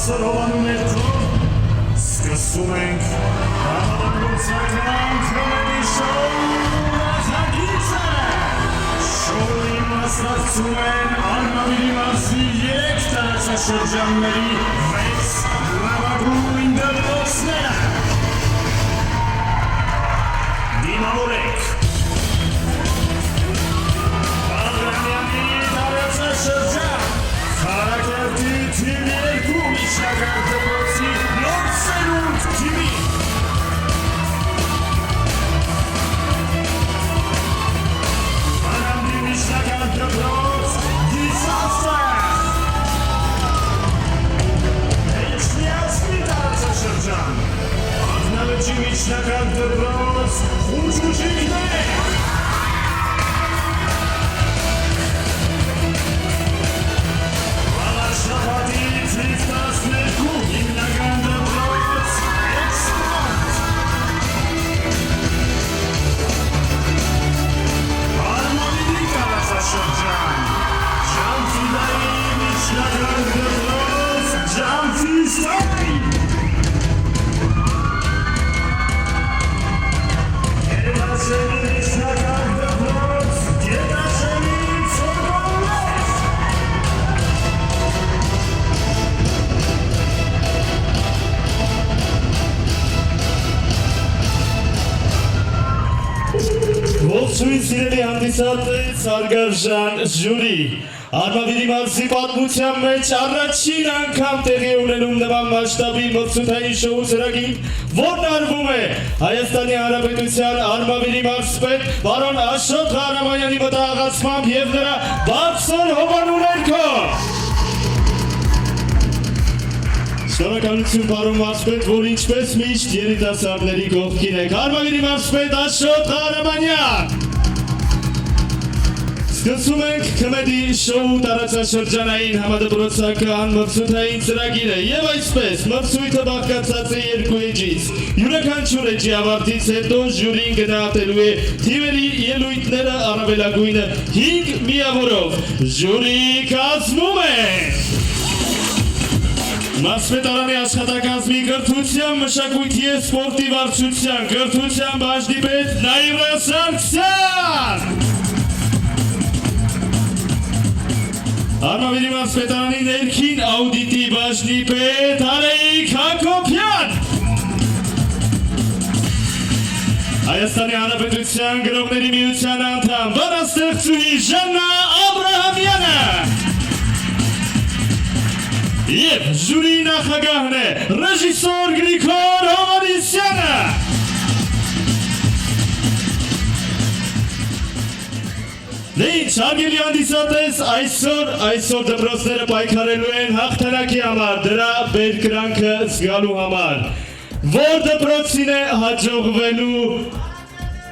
Սրովանում ներքով սկսում ենք համալրուցական թեմերի շոու Շոուի մասնակցում են Արմավիրի մարզի 3 տարածաշրջանների 6 լավագույն դպրոցները Դիմավորեք Բաղրամյանի տարածաշրջան Քարակերտի թիվ 2 միջնակարգ դպրոցի նոր սերունդ թիմի Անամդի միջնակարգ դպրոց Գիսաստեղ Էջնիացնի տարածաշրջան Աղնավեջի միջնակարգ դպրոց Խուջուջիկներ Շապատի թիվ 12 հիմնական դպրոց Էքսպորտ Արմավիրի տարածաշրջան Ջանֆիդայի միջնակարգ դպրոց Ջանֆիստայի Գետաշենի միջնակարգ դպրոց Գետաշենի ծորգոլներ Ողջույն սիրելի հանդիսատես հարգարժան ժյուրի, Արմավիրի մարզի պատմության մեջ առաջին անգամ տեղի ունենում նման մասշտաբի մրցութային շոու ծրագիր, որն արվում է Հայաստանի Հանրապետության Արմավիրի մարզպետ պարոն Աշոտ Ղարամանյանի մտահղացմամբ և նրա բարձր հովանու ներքով։ Շնորհակալություն պարոն մարզպետ, որ ինչպես միշտ երիտասարդների կողքին եք։ Արմավիրի մարզպետ Աշոտ Ղարամանյան։ Սկսում ենք Քմեդի շոու տարածաշրջանային համադպրոցական մրցութային ծրագիրը եւ այսպես մրցույթը բաղկացած է 2 էջից։ Յուրաքանչյուր էջի ավարտից հետո ժյուրին գնահատելու է թիմերի ելույթները առավելագույնը 5 միավորով։ Ժյուրի կազմում է Մարզպետարանի աշխատակազմի կրթության, մշակույթի և սպորտի վարչության կրթության բաժնի պետ Նաիրա Սարգսյան Արմավիրի մարզպետարանի ներքին աուդիտի բաժնի պետ Արայիկ Հակոբյան Հայաստանի Հանրապետության գրողների միության անդամ բանաստեղծուհի Ժաննա Աբրահամյանը Եվ ժյուրի նախագահն է ռեժիսոր Գրիգոր Հովհաննիսյանը Դե ինչ, հարգելի հանդիսատես, այսօր դպրոցները պայքարելու են հաղթանակի համար, դրա բերկրանքը զգալու համար Որ դպրոցին է հաջողվելու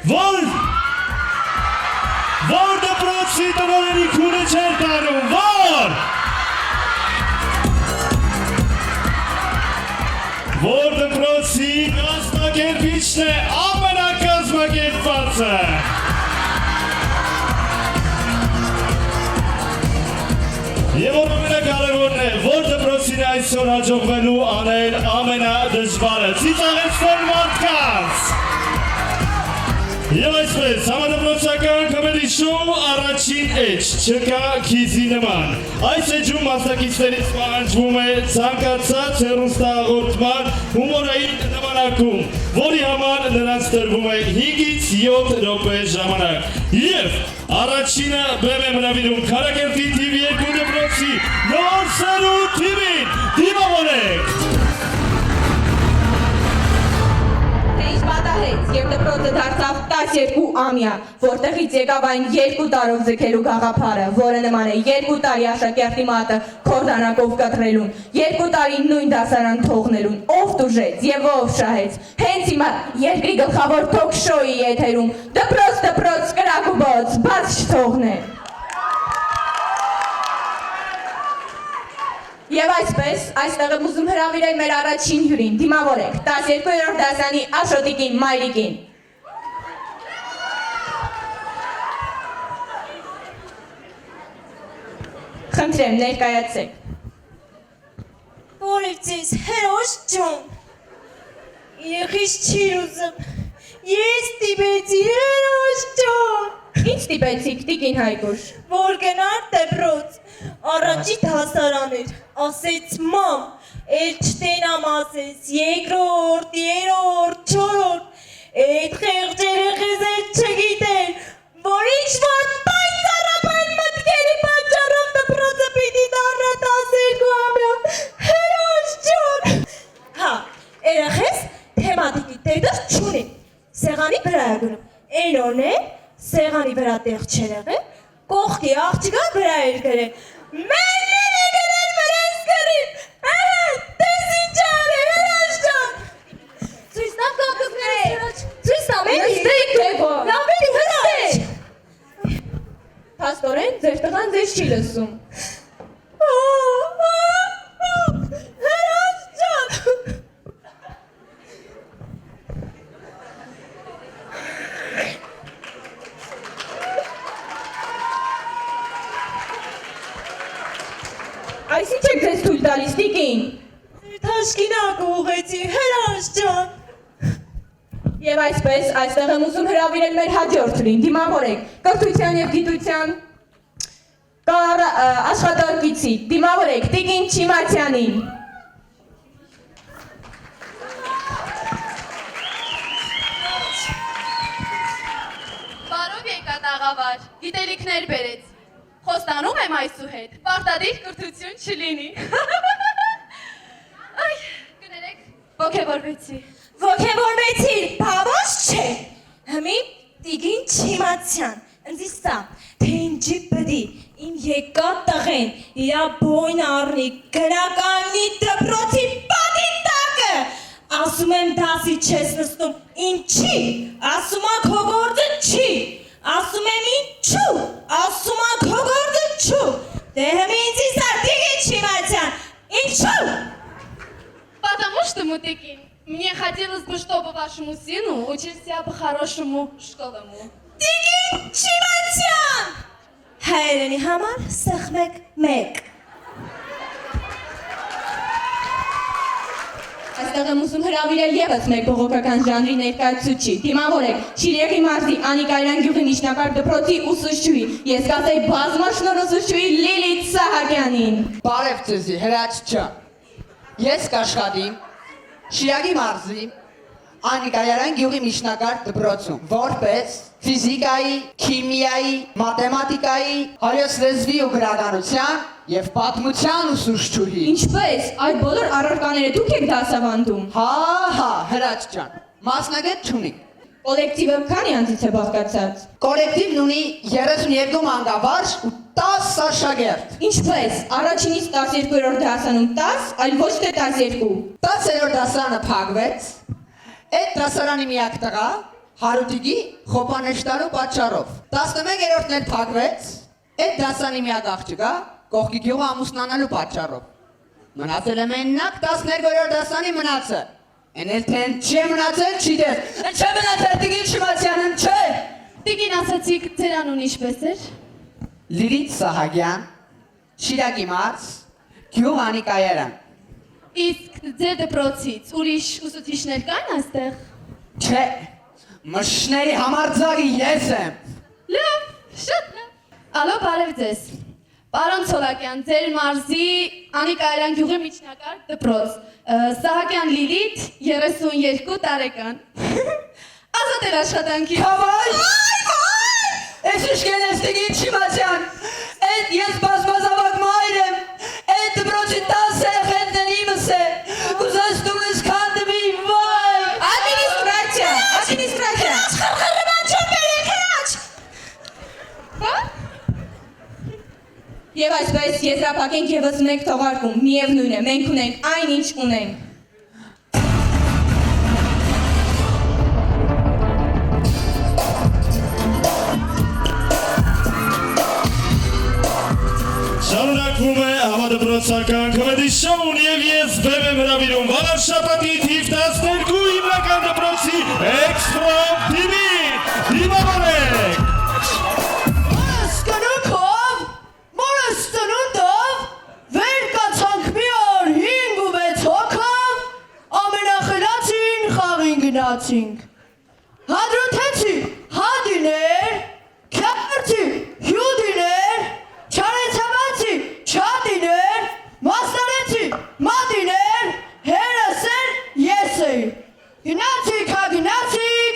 Որ դպրոցի տնօրենի քունը չեր տանում, Որ դպրոցի կազմակերպիչն է ամենակազմակերպվածը Եվ որ ամենակարևորն է, որ դպրոցին այսօր հաջողվելու անել ամենադժվարը ծիծաղեցնել մարդկանց Եվ այսպես, համադպրոցական Քմեդի շոու առաջին էջ, չկա քիզի նման Այս էջում մասնակիցներից պահանջվում է ցանկացած հեռուստահաղորդման հումորային նմանակում, որի համար նրանց տրվում է 5-ից 7 րոպե ժամանակ Եվ առաջինը բեմ է մնավիրում Քարակերտի թիվ 2 դպրոցի նոր սերունդ թիմին, դիմավորեք Եվ դպրոցը դարձավ 12-ամյա, որտեղից եկավ այն 2 տարով ձգելու գաղափարը, որը նման է 2 տարի աշակերտի մատը քորդանակով կտրելուն, 2 տարի նույն դասարան թողնելուն, ով տուժեց և ով շահեց, հենց հիմա երկրի գլխավոր թոք շոուի եթերում, դպրոց, կրակ ու բոց, բաց չթողնեն։ Եվ այսպես, այստեղ եմ ուզում հրավիրել մեր առաջին հյուրին, դիմավորեք, 12-րդ դասանի Աշոտիկին Մայրիկին։ Խնդրեմ, ներկայացեք։ Որև ձեզ հերոս ջոն, իրեղիս չիր ուզում, ես տիպեցի հերոս ջոն, Ինչ տիպեցիք, տիկին Հայկուշ։ որ գնար դպրոց, առաջի դասարան էր, ասեց մամ, էլ չտենամ ասես, երկրորդ, երրորդ, չորրորդ, այդ խեղճերը խեզել չգիտեն, որ ինչ-որ պայծառապայլ մտքերի պատճառով դպրոցը պիտի դառնա 12 ամյա, հերոս ջոն։ Հա, երեխես թեմատիկի տետր չունի, սեղանի վրա է գնում, այն օրն է, սեղանի վրա տեղ չեր եղել, կողքի աղջիկա վրա էր գրել, մենին է գրել վրես գրին, տես ինչ ան է, հերոս ջոն։ Ցույց տամ կողքները, ցույց տամ, Նստեք, Լևո։ լավ էլի հրաշ։ Փաստորեն, ձեր տղան ձեզ չի լսում։ Հերոս ջոն։ Այս ինչ եք ձեզ թույլ տալիս, տիկին։ Թաշկինակը ուղեցի, հերոս ջոն։ Եվ այսպես, այստեղ եմ ուզում հրավիրել մեր հաջորդ լին, դիմավորեք, կրթության և գիտության աշխատարկիցի, դիմավորեք, տիկին Չիմացյանին։ Բարով եկա տաղավար, գիտելիքներ բերեց, խոստանում եմ այսուհետ, պարտադիր կրթություն չլինի։ Այ, գներեք, ոգևորվեցի։ Ոգևորվեցիր, բավոս չէ։ Հմի տիգին Չիմացյան, ընձի սա, թե ինչի պդի, իմ եկա տղեն, իրա բոյն առնի, գրականի դպրոցի պատի տակը, ասում եմ դասի չես նստում, ինչի, ասում ակ հոգորդը չի, ասում եմ ինչու, ասում ակ հոգորդը չու, դե հմի ինձի սա տիգին Չիմացյան, ինչու, Потому что мы такие. Мне хотелось бы, чтобы вашему сыну учился по хорошему школому. Տիգին Չիմացյան, հայերենի համար սխմեք մեկ, Այստեղ եմ ուզում հրավիրել ևս մեկ բողոքական ժանրի ներկայացուցիչ, դիմավորեք, Շիրեղի մարզի Անիկայրան գյուղի միջնակարգ դպրոցի ուսուցչուհի, ես կասեի բազմաշնոր ուսուցչուհի Լիլիթ Սահակյանին։ Բարև ձեզի, հրաչ ջան։ Ես կաշխատիմ Շիրակի մարզի Անիկայարան գյուղի միջնակարգ դպրոցում, որպես ֆիզիկայի, քիմիայի, մաթեմատիկայի, հայոց լեզվի ու գրականության եւ պատմության ուսուցչուհի։ Ինչպես, այդ բոլոր առարկաները դուք եք դասավանդում։ Հա, հրաչ ջան, մասնագետ չունի։ Կոլեկտիվը քանի անձից է բաղկացած։ Կոլեկտիվն ունի 32 մանկավարժ ու 10 աշակերտ։ Ինչպես, առաջինից 12-րդ դասանում 10, այլ ոչ թե 12։ 10-րդ դասարանը փակվեց։ Այդ դասարանի միակ տղա Հարութիկի խոպանեշտարու պատճառով։ 11-րդն էլ փակվեց։ Այդ դասարանի միակ աղջիկա կողքի գյուղը ամուսնանալու պատճառով։ Մնացել է մենակ 12-րդ դասարանի մնացը։ Են էլ թե չէ մնացել չի դեր։ Չէ մնացել տիգին Չիմացյանն չէ։ Տիկին ասացիք, ձեր անուն ինչպես էր։ Լիլիթ Սահակյան, Շիրակի մարզ, գյուղ Անիկայարան։ Իսկ ձեր դպրոցից ուրիշ ուսուցիչներ կան այստեղ։ Չէ, մշների համարձակի ես եմ։ Լավ, շատ լավ։ Ալո, բարև ձեզ։ Պարոն Ցոլակյան, ձեր մարզի Անիկայարան գյուղի միջնակարգ դպրոց։ Սահակյան Լիլիթ, 32 տարեկան։ Ազատ էր աշխատանքի։ Հավայ, ես իշկեն ես տիգին Չիմացյան, այդ ես բազմազավակ մայր եմ, այդ դպրոցի 10 երեխեքն իմս է, կուզես դու ես քանդվի, վայ։ Ադմինիստրացիա։ խրխրման չոն բերեք հրաչ, Եվ այսպես եզրափակենք ևս մեկ թողարկում, միևնույն է, մենք ունենք այն ինչ ունենք։ Շարունակվում է համադպրոցական կոմեդի շոուն եւ ես բեմ եմ հրավիրում Վաղար շաբաթի թիվ 12 հիմնական դպրոցի Extra TV դիմավորեք Մորս կնունդով վեր կացանք մի օր 5 գնացինք։ Հադրութեցի հադիներ, քյարցի հյուդիներ, չարեցավացի չադիներ, մաստարեցի մադիներ, հերասեր ես էի։ Գնացի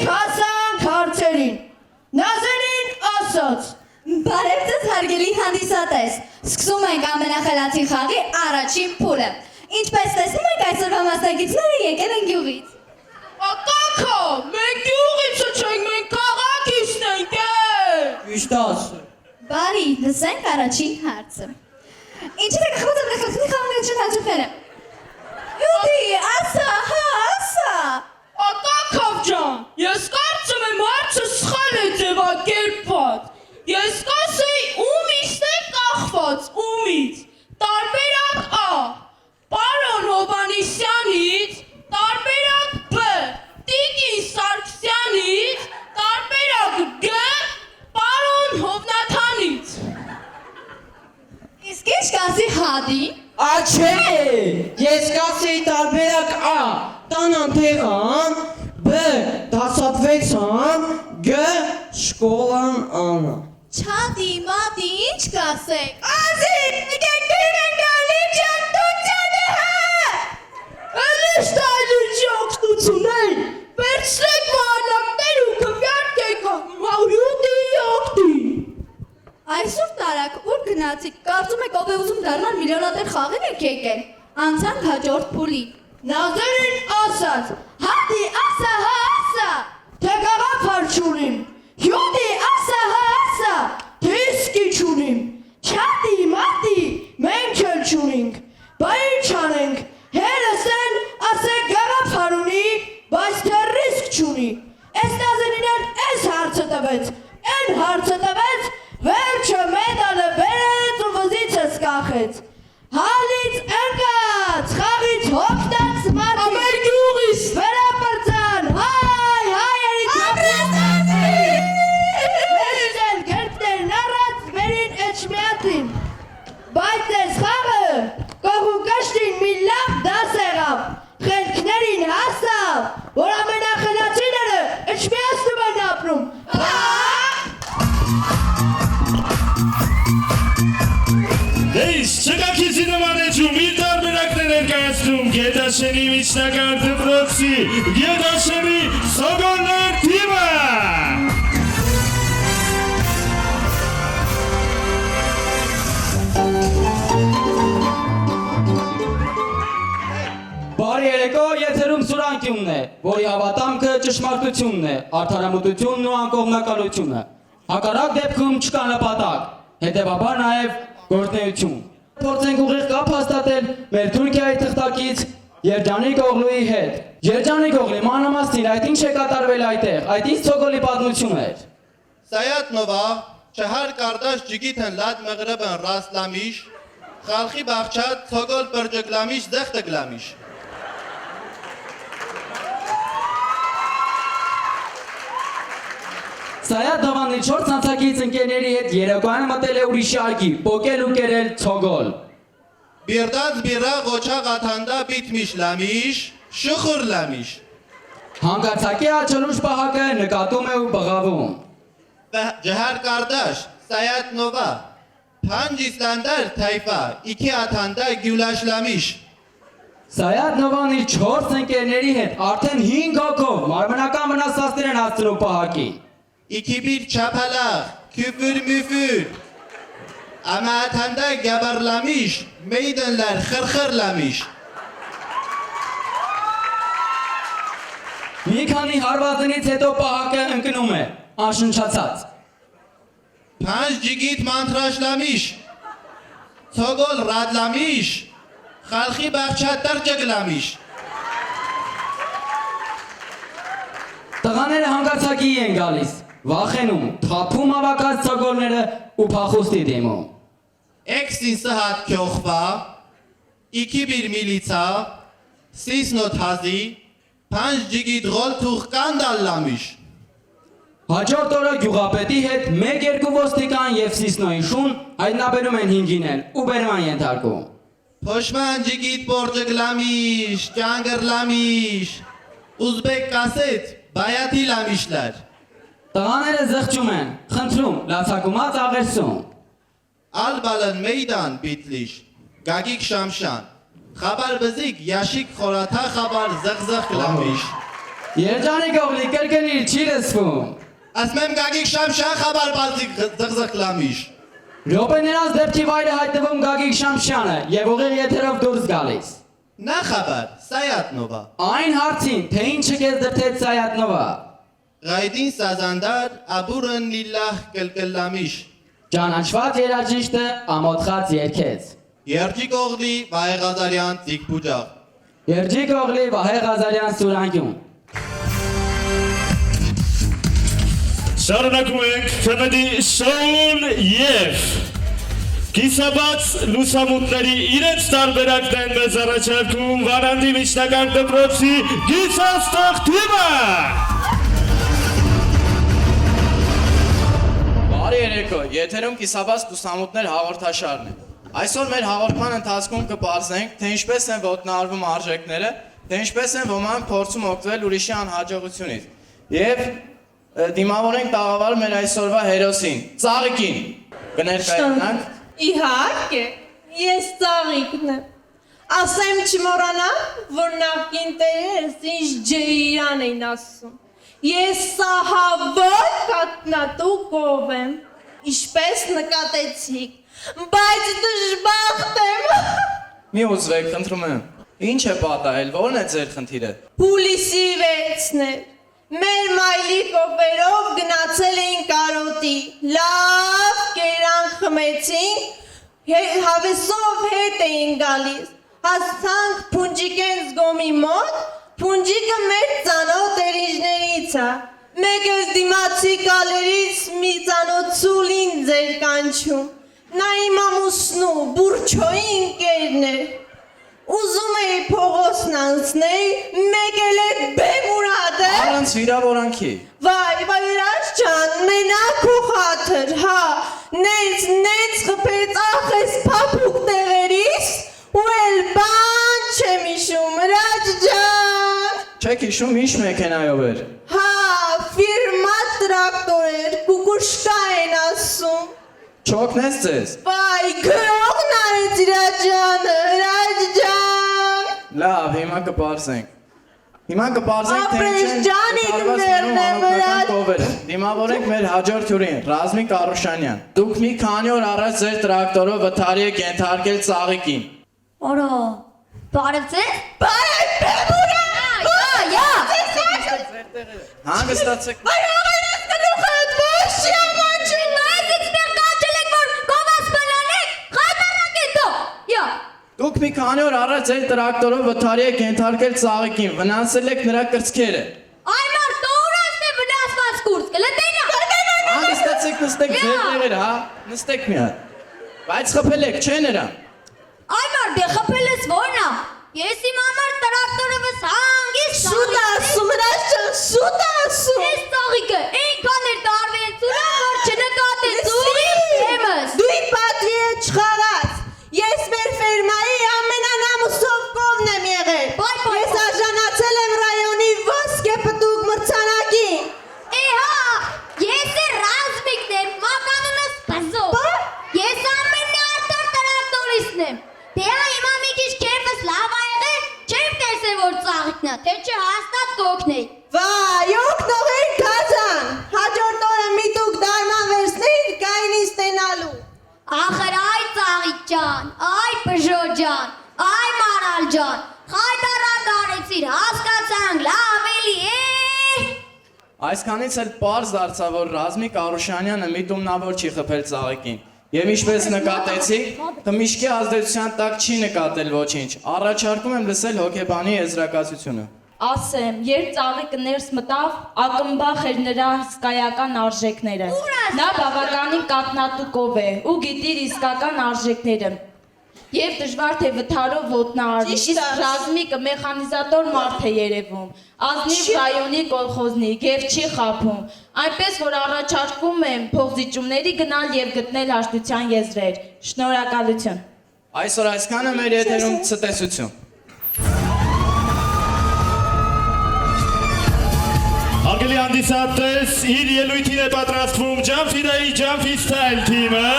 հասանք հարցերին, Նազենին ասաց, Բարև ձեզ հարգելի հանդիսատես, սկսում ենք ամենախելացի խաղի առաջին փուլը։ Ինչպես տեսնում եք, այսօրվա մասնակիցները եկել են գյուղից։ Ակակա, մենք գյուղիցը չենք, մենք քաղաքիցն ենք Ճիշտ ասը։ Բարի, լսենք առաջին հարցը։ Ինչի՞դ եք խաղացել նախախցի խաղացել հաջողները։ Յուդի, ասա, հա, ասա։ Ակակավ ջան, ես կարծում եմ հարցը սխալ է ձևակերպված։ Ես կասեի ումից է կախված, ումից։ Տարբերակ A. Պարոն Հովանիսյանից, տարբերակ B. Տիկին Սարգսյանից, տարբերակ G. Պարոն Հովնաթանից։ Իսկ ինչ կասի հադին։ Աչե, ես կասեի տարբերակ A, տանան տեղան, B, դասատվեցան, G, շկոլան անա։ Չադի, մադի, ինչ կասեք։ Ազի, եկեք դրին են գալի ճակտուցյանը հա։ Էլիշ տայլի ճակտություն են, վերցրեք մահանակներ ու կվյարկեք հայուդի ակտի։ Այսօր տարակ, ուր գնացիք, կարծում եք ով է ուզում դառնալ միլիոնատեր խաղին եք եկել։ Անցանք հաջորդ փուլի։ Նազերին ասաց, հատի ասա հա ասա, թե գաղափար չունիմ, հյոդի ասա հա ասա, թե իսկի չունիմ, չատի մատի, մենք էլ չունինք, բա ինչ անենք, հերս են ասեք գաղափար ունի, բայց թե ռիսկ չունի, ես Նազերին էլ ես հարցը տվեց, են հարցը տվեց, վերջը մեդալը բերեց ու վզիցս կախեց, հալից ընկած, խաղից հոգտած մարդի, ամեր գյուղիս, վերապրծան, հայ, հայերի կապրծան, վերցել գերտներն առած, մերին էջմյատին, բայց ես խաղը, կողու կշտին մի լավ դաս եղավ, խելքներին հասավ, որ ամենախելացիները էջմյացնում են ապրում, Դեիս, չկա քիզի նման էջում, իր տարբերակներ ներկայացնում Գետաշենի միջնակարգ դպրոցի Գետաշենի սոգորներ թիմը։ Բարի երեկո, եթերում Սուրանքյունն է, որի հավատամքը ճշմարտությունն է, արդարամտությունն ու անկողմնակալությունը։ Հակառակ դեպքում չկա նպատակ, հետևաբար նաև գործնեություն։ Փորձենք ուղիղ կապ հաստատել մեր Թուրքիայի թղթակից Երջանիկ Օղլուի հետ։ Երջանիկ Օղլի, մանրամասնիր, այդ ինչ է կատարվել այդտեղ, այդ ինչ ցոգոլի պատմություն էր։ Սայատնովա, չհար կարդաշ ջիգիթն լադ մղրբն ռասլամիշ, խալխի բաղչատ ցոգոլ պրջգլամիշ զեղտգլամիշ։ Սայատնովան իր 4 ցանցակից ընկերների հետ երեկոյան մտել է ուրիշի արգի, պոկել ու կերել ցոգոլ։ Բիրդած բիրա ղոչաղ աթանդա բիտմիշ լամիշ, շուխուր լամիշ։ Հանգարցակի աչելուշ պահակը նկատում է ու բղավում։ Ջհար կարդաշ, Սայատնովա, Փանջի ստանդար թայֆա, իքի աթանդա գյուլաշ լամիշ։ Սայատնովան իր 4 ընկերների հետ արդեն 5 հոգով մարմնական վնասվածքներ են հասցնում պահակին։ İki bir çapalak, küfür müfür. Ama atanda gabarlamış, meydanlar xırxırlamış. Մի քանի հարվածնից հետո պահակը ընկնում է, անշնչացած։ Panj cigit mantraşlamış. Sogol radlamış. Xalqi baxchatlar jaglamış. Տղաները հանգարցակի են գալիս, վախենում, թափում ավակած ցոգոլները ու փախուստի դիմում։ Eksin sıhhat köxva. İki bir militsa. Sisnot hazi. Panj cigit gol tuğkan dallamış. Հաջորդ օրը գյուղապետի հետ 1-2 ոստիկան եւ Սիսնոյի շուն հայտնաբերում են 5-ին էլ ու բերման ենթարկում։ Poşman cigit borcıklamış, cangırlamış. Ուզբեկ կասետ, բայաթի լամիշլար։ Տղաները զղջում են, խնդրում, լացակումած աղերսում։ Ալբալն մեյդան բիտլիշ, գագիկ շամշան, խաբար բզիկ, յաշիկ խորաթա խաբար զղզղ կլամիշ։ Երջանի գողլի կրկնիր չի լսվում։ Ասմեմ գագիկ շամշան խաբար բալզիկ զղզղ կլամիշ։ Րոպե նրանց դեպքի վայրը հայտնվում Գագիկ Շամշյանը եւ ուղիղ եթերով դուրս գալիս։ Նա խաբար, Սայատնովա։ Այն հարցին, թե ինչը քեզ դրթեց Սայատնովա։ Ղայդին սազանդար, աբուրն լիլլահ կլկլլամիշ։ Ճանաչված երաժիշտը ամոթխած երգեց։ Երջի կողլի Վահե Ղազարյան ծիկ բուջաղ։ Երջի կողլի Վահե Ղազարյան սուրանկյուն։ Շարունակում ենք քմեդի շոուն եւ կիսաբաց լուսամուտների իրենց տարբերակն են մեզ առաջարկում Վանանդի միջնակարգ դպրոցի գիծաստղ թիմը։ Բարի երեկո, եթերում կիսաբաց լուսամուտներ հաղորդաշարն է։ Այսօր մեր հաղորդման ընթացքում կպարզենք, թե ինչպես են ոտնահարվում արժեքները, թե ինչպես են ոմանք փորձում օգտվել ուրիշի անհաջողությունից։ Եվ դիմավորենք տաղավարը մեր այսօրվա հերոսին, Ծաղիկին։ Կներկայանանք։ Իհարկե, ես Ծաղիկն եմ։ Ասեմ չմոռանամ, որ նախկին տերերս ինչ ջեյրան էին ասում։ Ես սահավոր կատնատու կով եմ, ինչպես նկատեցիք, բայց դժբախտ եմ։ Մի ուզվեք, խնդրում եմ։ Ինչ է պատահել, որն է ձեր խնդիրը։ Հուլիսի 6-ն էր։ Մեր մայլի կոպերով գնացել էին կարոտի, լավ կերանք խմեցինք, հավեսով հետ էին գալիս, հասանք Փունջիկեն զգոմի մոտ, Փունջիկը մեր ծանոթ երիջներից է, մեկ ես դիմացի կալերից մի ծանոթ սուլին ձեր կանչում, նա իմ ամուսնու, բուրչոյի ընկերն էր, ուզում էի փողոցն անցնել, մեկ էլ է բեմուրադը։ Առանց վիրավորանքի։ Վայ, վայրաշ ջան, մենակ ու խաթր, հա, նենց խփեց ախես փափուկ տեղերից, ու էլ բան չեմ իշում, հրաչ ջան։ Չեք հիշում ինչ մեքենայով էր։ Հա, ֆիրմա տրակտոր էր, կուկուշկա են ասում։ Չօգնեց ձեզ։ Վայ, գրողն արեց իրա ջանը, հրաչ ջան։ Լավ, հիմա կպարզենք։ Հիմա կպարզենք, թե Ապրես ինչ են ջանի կատարված գներն լինում է վրա։ հանրապետական կովերը։ Դիմավորենք մեր հաջորդ հյուրին, Ռազմիկ Արուշանյան։ Դուք մի քանի օր առաջ ձեր տրակտորով վթարի եք ենթարկել Ծաղիկին։ Օրո, բարև ձեզ։ Բարև բեմուրա։ Յա։ Հանգստացեք։ Վայ, աղերես գլուխդ ոչ չիամանչին։ Այս իստեղ կանչել եք, որ կովաս բլանեք, խայտարակ է դո։ Յա։ Դուք մի քանի օր առաջ ձեր տրակտորով վթարի եք ենթարկել Ծաղիկին, վնասել եք նրա կրծքերը։ Այ մարդ տորասն է վնասված կուրծքը, լտենա։ Հանգստացեք, նստեք ձեր տեղերը, հա։ Նստեք մի հատ։ Բայց խփել եք, չէ՞ նրան։ Այ մարդ է խփել ես որնա։ Ես իմ համար տրակտորովս հանգիստ Շուտ ասում, հրաչ ջան, շուտ ասում։ Ես Ծաղիկը այնքան էր տարվեցուրա, որ չնկատեց ուղի եմս։ Դու իմ պատվի է չխաղաց։ Ես մեր ֆերմայի ամենանամուսով կովն եմ եղել։ Բայ, Ես արժանացել եմ ռայոնի ոսկե պտուկ մրցանակին։ Էհա, ես է Ռազմիկն եմ, մականունս Բզով։ Ես ամենաարտար տրակտորիստն եմ։ Դե հիմա մի քիչ քեֆս լավ ա եղել, չեմ տեսել որ Ծաղիկն է, թե չէ հաստատ կօգնեի։ Վայ, օգնողեր կազան։ Հաջորդ օրը միտուկ դարման վերցնեին կայնի ստենալու։ Ախր այ Ծաղիկ ջան, այ Բժո ջան, այ Մարալ ջան, խայտարակ արեցիր, հասկացանք, լավ էլի է։ Այսքանից էլ պարզ դարձավ, որ Ռազմիկ Արուշանյանը միտումնավոր չի խփել Ծաղիկին։ Եվ ինչպես նկատեցիք, թմիշկի ազդեցության տակ չի նկատել ոչինչ։ Առաջարկում եմ լսել հոգեբանի եզրակացությունը։ Ասեմ, երբ Ծաղիկը ներս մտավ, ակնբախ էր նրա հսկայական արժեքները։ Նա բավականին կատնատու կով է ու գիտի իր իսկական արժեքները։ Եվ դժվար թե վթարով ոտնահարվի, Ճիշտ իսկ է։ Ռազմիկը մեխանիզատոր մարդ է երևում, ազնիվ ռայոնի կոլխոզնիկ եւ չի խաբում, այնպես որ առաջարկում եմ փողզիջումների գնալ եւ գտնել հաշտության եզրեր։ Շնորհակալություն։ Այսօր այսքանը մեր եթերում ցտեսություն։ Արգելի հանդիսատես իր ելույթին է պատրաստվում Ջանֆիդայի Ջանֆի Style թիմը։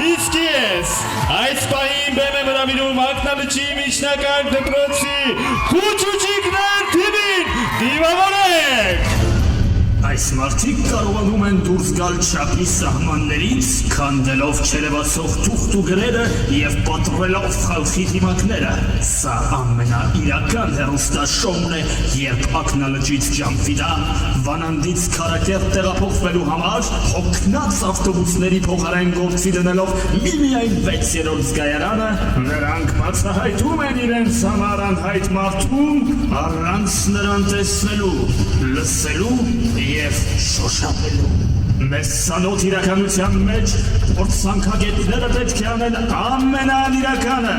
Իսկ ես այս պահին բեմ եմ հրավիրում Ակնալուչի միջնակարգ դպրոցի խուճուճիկներ թիմին, դիմավորեք։ Այս մարդիկ կարողանում են դուրս գալ չափի սահմաններից, քանդելով չերևացող թուղթ ու գրերը և պատռելով խալխի դիմակները։ Սա ամենաիրական հեռուստաշոուն է, երբ Ակնալուչից Ջանֆիդա Վանանդից Քարակերտ տեղափոխվելու համար հոգնած ավտոբուսների փոխարեն գործի դնելով միմիայն 6-րդ զգայարանը, նրանք բացահայտում են իրենց համար անհայտ մարդուն առանց նրան տեսնելու, լսելու և շոշափելու։ Մեզ սանոթ իրականության մեջ փորձանքագետները պետք է անեն ամենաանիրականը,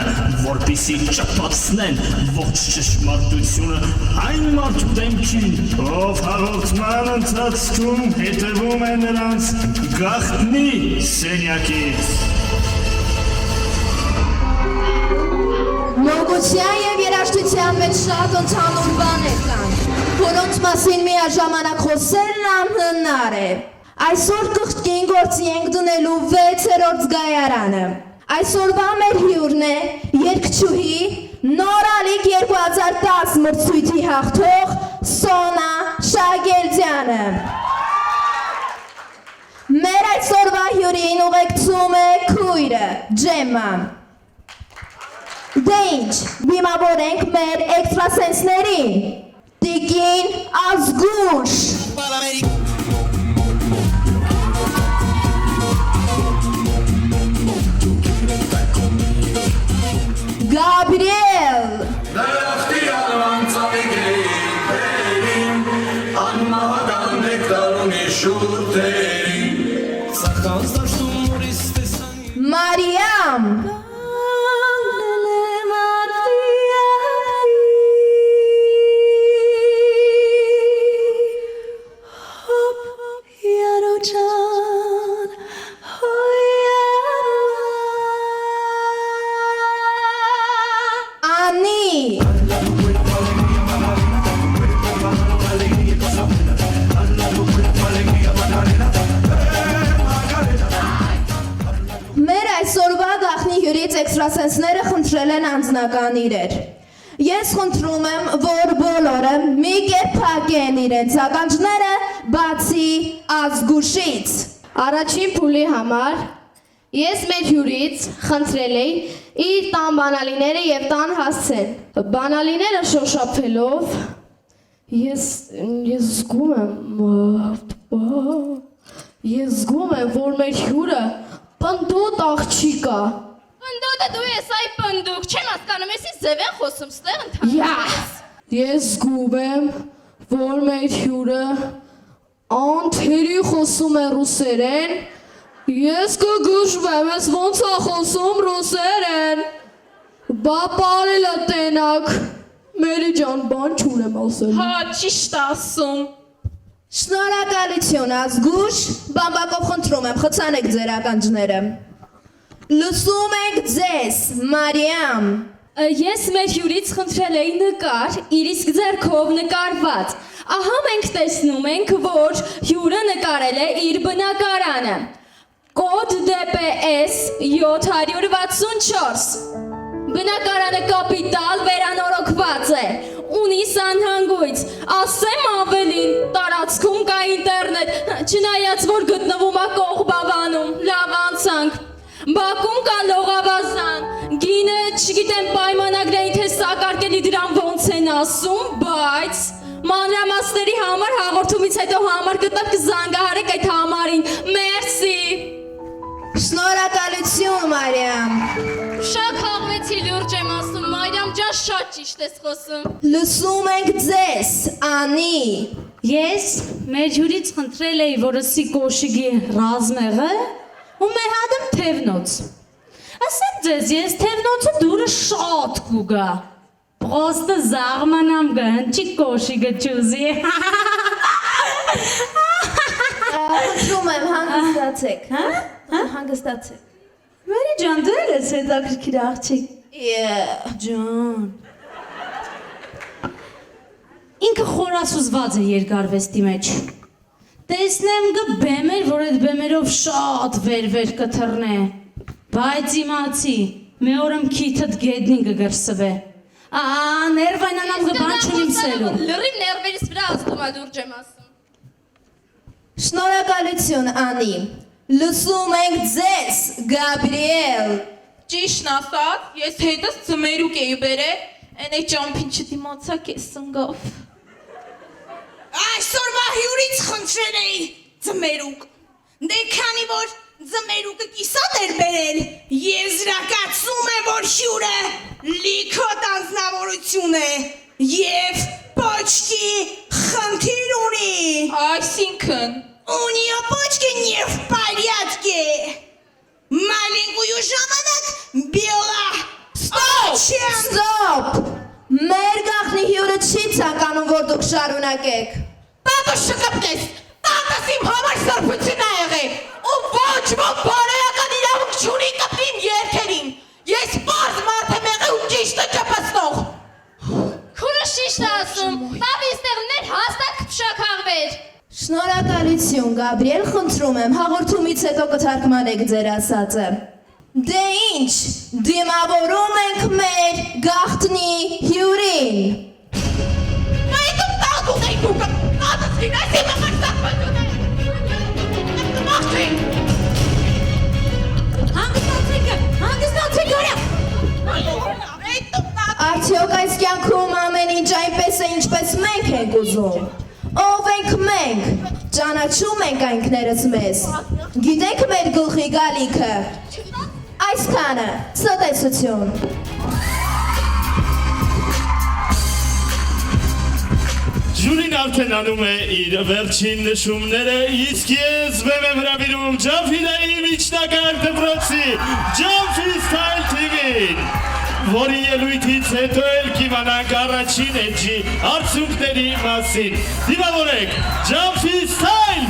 որպեսզի ճպացնեն ողջ ճշմարտությունը այն մարդու դեմքին, ով հաղորդման ընթացքում հետևում է նրանց գաղտնի սենյակից։ Մոգության և երաժշտության մեջ շատ ընդհանուր բաներ կան, որոնց մասին միաժամանակ խոսելն անհնար է։ Այսօր կողքին գործի ենք դնելու 6-րդ զգայարանը։ Այսօրվա մեր հյուրն է երգչուհի Նորալիկ 2010 մրցույթի հաղթող Սոնա Շագելդյանը։ Մեր այսօրվա հյուրին ուղեկցում է քույրը Ջեմմա։ Դե ինչ, դիմավորենք մեր էքստրասենսներին։ Տիկին Ազգուշ։ Գաբրիել։ Դրախտի անվան ծավիգերին, անմահական նեկտարունի շուրթերին, ծախանց դաշտում ուրիս տեսանի Մարիամ։ Էքստրասենսները խնդրել են անձնական իրեր։ Ես խնդրում եմ, որ բոլորը մի կերպ փակեն իրենց ականջները, բացի Ազգուշից։ Առաջին փուլի համար ես մեր հյուրից խնդրել էի իր տան բանալիները և տան հասցեն։ Բանալիները շոշափելով ես զգում եմ, որ մեր հյուրը պնդոտ աղջիկ է։ Պնդոտը դու ես, այ պնդուկ, չեմ հասկանում, ես ձև են խոսում, ստեղ ընդհանրապես։ Ես զգում եմ, որ մեր հյուրը անթերի խոսում է ռուսերեն, ես կգժվեմ, ես ոնց է խոսում ռուսերեն։ Բա պարել է տենակ, Մերի ջան, բան չունեմ ասել։ Հա, ճիշտ ասում։ Շնորհակալություն Ազգուշ, բամբակով խնդրում եմ, խցանեք ձեր ականջները։ Լսում ենք ձեզ, Մարիամ։ Ես մեր հյուրից խնդրել էի նկար, իր իսկ ձեռքով նկարված։ Ահա մենք տեսնում ենք, որ հյուրը նկարել է իր բնակարանը։ Կոդ DPS 764։ Բնակարանը կապիտալ վերանորոգված է, ունի սանհանգույց, ասեմ ավելին, տարածքում կա ինտերնետ, չնայած որ գտնվում է Կողբավանում, լավ անցանք։ Բաքում կա լողավազան, գինը չգիտեմ պայմանագրային թե սակարկելի դրան ոնց են ասում, բայց մանրամասների համար հաղորդումից հետո համար գտավ կզանգահարեք այդ համարին, մերսի։ Շնորհակալություն Մարիամ։ Շատ խաղվեցի լուրջ եմ ասում, Մարիամ ջան շատ ճիշտ ես խոսում։ Լսում ենք ձեզ, Անի։ Ես մեր հյուրից խնդրել էի, որ ասի կոշիկի ռազմեղը ու մեհադեմ թևնոց։ Ասեմ ձեզ, ես թևնոցը դուրը շատ կուգա։ Պրոստը զաղմանամ գնչի կոշիկը ճուզի։ Խնդրում եմ, հանգստացեք, հա? Հանգստացեք։ Մերի ջան, դու էլ ես հետաքրքիր աղջիկ։ Ջան։ ինքը խորասուզված է երկարվեստի մեջ։ Տեսնեմ գ բեմեր, որ այդ բեմերով շատ վեր կթռնե, բայց իմացի, մեորըմ քիթըտ գեդնին կգրսվե։ Ներվայնանամ գբան չունիմ սելու։ Լրիվ ներվերից վրա աստումա դուրջ եմ ասում։ Շնորհակալություն Անի։ Լսում ենք ձեզ, Գաբրիել։ Ճիշտն ասած, ես հետս ծմերուկ էի բերել, այն այդ ճամփին չդիմացա քեզ սնգով։ Այսօրվա հյուրից խնդրել էի ձմերուկ։ Դե քանի որ ձմերուկը կիսատ էր բերել, եզրակացում է, որ հյուրը լիքոտ անձնավորություն է և պոչքի խնդիր ունի։ Այսինքն У нее почки не в порядке. Маленькую ժամանակ բիոլա։ Ստոպ։ Մեր գախնի հյուրը չի ցանկանում, որ դուք շարունակեք։ Տատը շկպտես, տատս իմ համար սրբություն է եղել, ու ոչ ոք բարոյական իրավունք չունի կպտիմ երկերին, ես պարզ մարդ եմ եղել ու ճիշտը ճպստող։ Քուրը շիշտ է ասում, տավի ստեղներ հաստատ կփշակաղվեր։ Շնորհակալություն, Գաբրիել, խնդրում եմ, հաղորդումից հետո կթարգմանեք ձեր ասածը։ Դե ինչ, դիմավորում ենք մեր գաղտնի հյուրին։ Այդ ու տաղդուղ էի դուկը, տատս կինայս իմ համար սրբություն է։ Մաղթին։ Հանգստացեք որա։ Արդյոք այս կյանքում ամեն ինչ այնպես է, ինչպես մենք ենք ուզում։ Ով ենք մենք, ճանաչում ենք այնքներս մեզ, գիտենք մեր գլխի գալիքը, այսքանը, ցտեսություն։ Ջուրին արդեն անում է իր վերջին նշումները, իսկ ես բեմ եմ հրավիրում Ջանֆիդայի միջնակարգ դպրոցի Ջանֆի Style TV-ին, որի ելույթից հետո էլ կիմանանք առաջին էջի արդյունքների մասին։ Դիմավորեք Ջանֆի Style!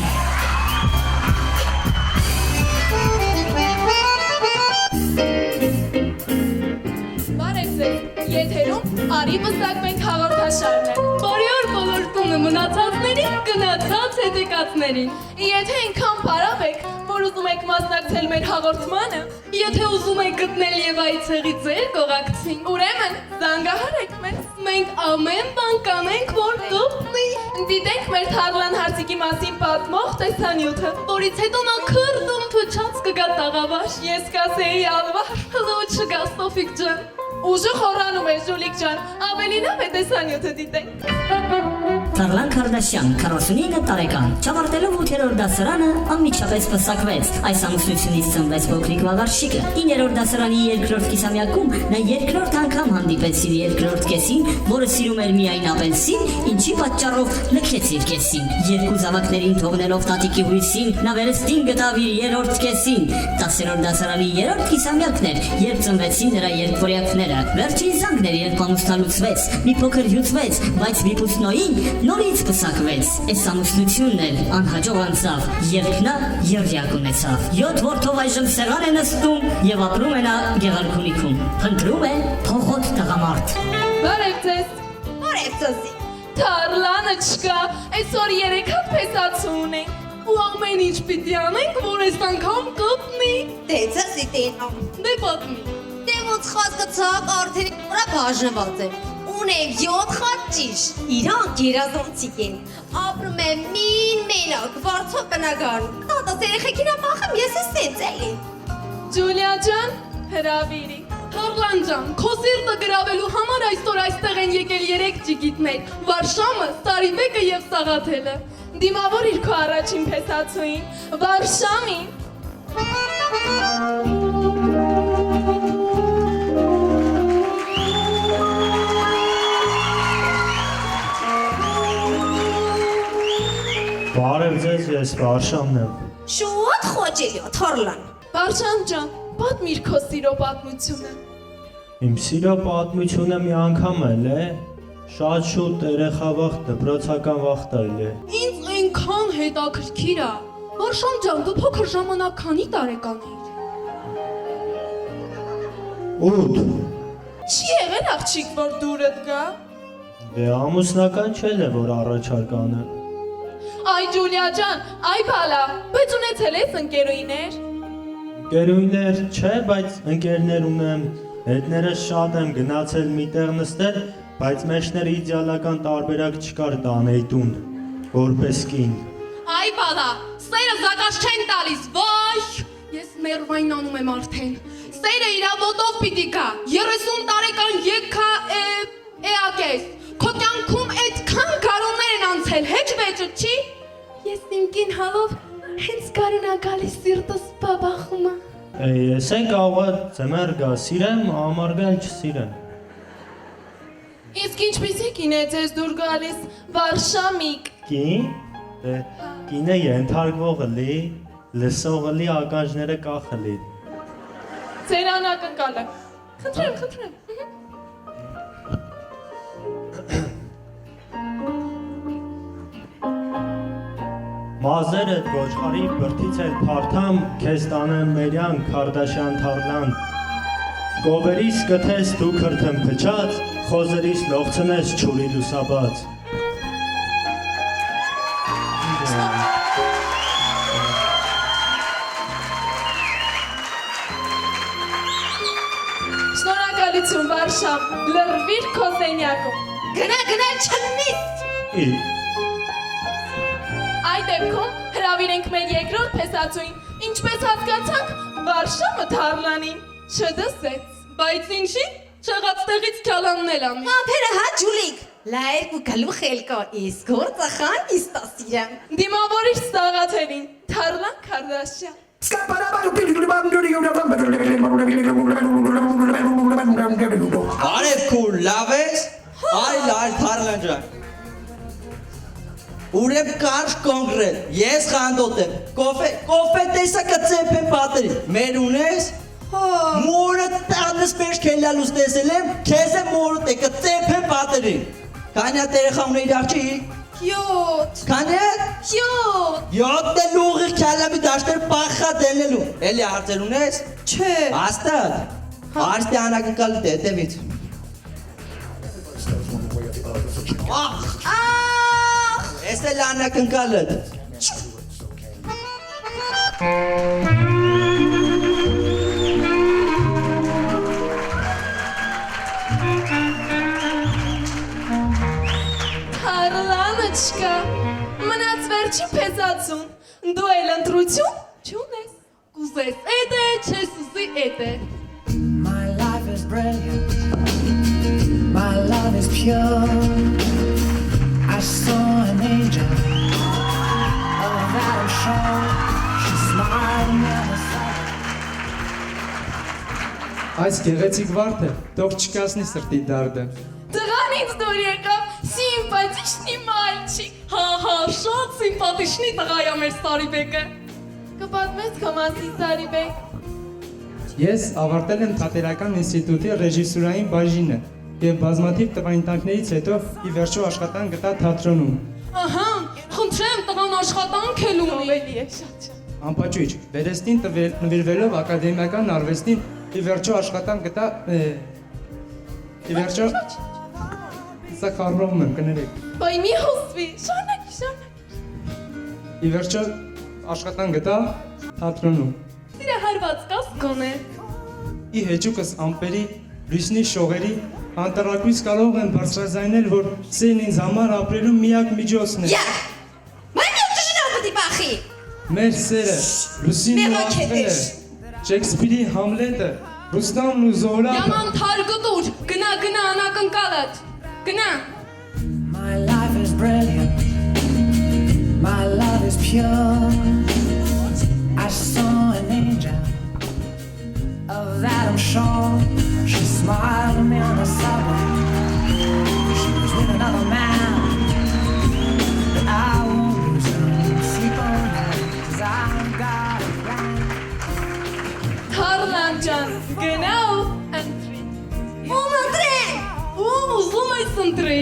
Բարև ձեզ, եթերում Արի պսակվենք հաղորդաշարն է։ Բարի օր բոլոր տունը մնացածներին, գնացած հետեկացներին։ Եթե ինքան պարապ եք, որ ուզում եք մասնակցել մեր հաղորդմանը, եթե ուզում եք գտնել եւ այցեղի ձեր կողակցին, ուրեմն զանգահարեք մեզ։ Մենք ամեն բան կանենք, որ գտնի։ Դիտենք մեր Թարլան Հարցիկի մասին պատմող տեսանյութը, որից հետո նա քրդում թուչած կգա տաղավար։ Ես կասեի ալվար, լուչ գա Սոֆիկ ջան։ Ուժը խորանում է Ժուլիկ ջան, ավելի լավ է տեսանյութը դիտենք։ Թարլան Քարդաշյան, 49 տարեկան, չավարտելով 8-րդ դասարանը անմիջապես պսակվեց։ Այս ամուսնությունից ծնվեց փոքրիկ վաղարշիկը։ 9-րդ դասարանի 2-րդ կիսամյակում նա երկրորդ անգամ հանդիպեց իր երկրորդ կեսին, որը սիրում էր միայն ապելսին, ինչի պատճառով լքեց իր կեսին։ Երկու զավակներին թողնելով տատիկի հույսին, նա վերստին գտավ իր երրորդ կեսին։ 10-րդ դասարանի 3-րդ կիսամյակն էր, երբ ծնվեցին նրա երկվորյակները։ Վերջին զանգն էր, երբ ամուսնալուծվեց, մի փոքր հյուծվեց, բայց մի պուսնոյին նորից պսակվեց։ Այս ամուսնությունն էլ անհաջող անցավ, երբ նա երյակ ունեցավ։ 7 որդով այժմ սեղան է նստում եւ ապրում է նա Գեղարքունիքում։ Փնտրում է փոխոտ տղամարդ։ Բարև ձեզ։ Բարև ձեզ։ Թարլանը չկա, այսօր 3 հատ փեսացու ունենք։ Ու ամեն ինչ պիտի անենք, որ այս անգամ գտնի։ Դե ձեզի տենամ։ Դե պատմի։ Դե ոնց խազգացակ արդեն ուրա բաժնված է։ Ունենք 7 հատ ճիշտ։ Իրանք երազանցիկ են։ Ապրում եմ մենակ, վարձով բնական։ Տատս երեխեքին ապախեմ, ես է սենց էլի։ Ջուլիա ջան, հրավիրի։ Թարլան ջան, քո սիրտը գրավելու համար այսօր այստեղ են եկել 3 ջիգիտներ՝ Վարշամը, Սարիբեկը եւ Սաղաթելը։ Դիմավորիր քո առաջին փեսացուին, Վարշամին։ Բարև ձեզ, ես Վարշամն եմ։ Շուտ խոճելի է, Թարլան։ Վարշամ ջան, պատմիր քո սիրո պատմությունը։ Իմ սիրո պատմությունը մի անգամ էլ է, շատ շուտ երեխա վաղ դպրոցական վախտայել է։ Ինձ այնքան հետաքրքիր է։ Վարշամ ջան, դու փոքր ժամանակ քանի տարեկան էիր։ 8։ Չի եղել աղջիկ, որ դուրդ գա։ Դե ամուսնական չէլ է, որ առաջարկանը։ Այ Ջուլիա ջան, այ բալա, բայց ունեցել ես ընկերուհիներ։ Ընկերուհիներ չէ, բայց ընկերներ ունեմ, հետներս շատ եմ գնացել միտեղ նստել, բայց մեջները իդեալական տարբերակ չկար տանեի տուն, որպես կին։ Այ բալա, սերը զակաս չեն տալիս, վայ, ես մերվային անում եմ արդեն։ Սերը իրա ոտով պիտի գա, 30 տարեկան եկա էակես, քո կյանքում այդքան գարուններ են անցել, հեչ վեճը չի։ Ես իմ կին հալով հենց գարունա գալիս սիրտս բաբախում է։ Ես են կարող է ձմեր գա, սիրեմ, ամարգալ չսիրեմ։ Իսկ ինչպիսի կին է ձեզ դուր գալիս, վարշամիկ։ Կին, դե կինը ենթարկվողը լի, լսողը լի, ականջները կախը լի։ Ձեր անակնկալը, խնդրեմ։ Մազերդ ոչխարի բրդից էլ փարթամ, քեզ տանեմ մերյան Քարդաշյան թարլան։ Գովերիս կթես դու քրթեմ փչած, խոզերիս լողցնես չուրի լուսաբաց։ Շնորհակալություն Վարշամ, լրվիր քո սենյակում։ Գնա չնից։ Այդ դեպքում հրավիրենք մեր երկրորդ փեսացուին, ինչպես հասկացանք, Վարշամը թարլանին չդսեց, բայց ինչի չեղած տեղից քալաննել ամի։ Ապերը հա ջուլիկ, լայր ու գլուխ ելկո, իսկ գործը խան իստասիրեմ։ Դիմավորիր Սաղաթելին, Թարլան Քարդաշյան։ Արև քուր, լավ ես, այլ թարլան ջան։ Ուրեմ կարճ կոնկրետ, ես խանդոտ եմ, կոֆե տեսակը ծեպ եմ պատերի, մեր ունես, մորը տանս մեջ կելալուս տեսել եմ, կեզ եմ մորը տեկը ծեպ եմ պատերի, կանյա տերեխա ունեիր աղջի, 7 կանյա, 7 7 էլ ուղիղ կյալամի դաշտեր պախա դելնելու, էլի հարցեր ունես, Չէ, աստատ, արստի անակնկալի տետևից, Ես էլ անակնկալըտ։ Թարլանը չկա, մնաց վերջին փեսացուն, դու էլ ընտրություն չունես, կուզես էդ է, չես ուզի էդ է։ My life is brilliant, my love is pure. I saw an angel of that shore. She smiled on the side. Այս գեղեցիկ վարդը թող չկասնի սրտի դարդը։ Տղան ինձ դուր եկավ, սիմպաթիչնի մալչիկ, հա, շատ սիմպաթիչնի տղայա մեր Սարիբեկը։ Կպատմես քո մասի Սարիբեկ։ Ես ավարտել եմ Թատերական ինստիտուտի ռեժիսուրային բաժինը և բազմաթիվ տղայնտանքներից հետո ի վերջո աշխատանք գտա թատրոնում։ Ահա, խնդրեմ տղան աշխատանք էլ ունի։ Ավելի է շատ։ Անպաճույճ, վերստին նվիրվելով ակադեմիական արվեստին ի վերջո աշխատանք գտա ի վերջո Սա կարողում եմ կներեք։ Բայ մի հոսվի, շարունակի։ Ի վերջո աշխատանք գտա թատրոնում։ Սիրը հարված կաս գոնե։ Ի հեճուկս ամպերի, լույսնի շողերի Անտարակույս կարող եմ բարձրազայնել, որ սերն ինձ համար ապրելու միակ միջոցն է։ Յակ, մայր մի ուտժինով պտի բախի։ Մեր սերը, Լուսինն ու Ախվելը, Շեքսպիրի Համլետը, Ռուստամն ու Զոհրաբը։ Yaman թարգուտուր, գնա անակնկալդ, գնա։ My life is brilliant, my love is pure. I saw an angel of that I'm sure. She smiled at me on the subway. She was with another man, but I won't lose her sleep on that, 'cause I've got a plan. Թարլան ջան, գնա ու ընտրի։ Ում ընտրի։ Ում ուզում ես ընտրի։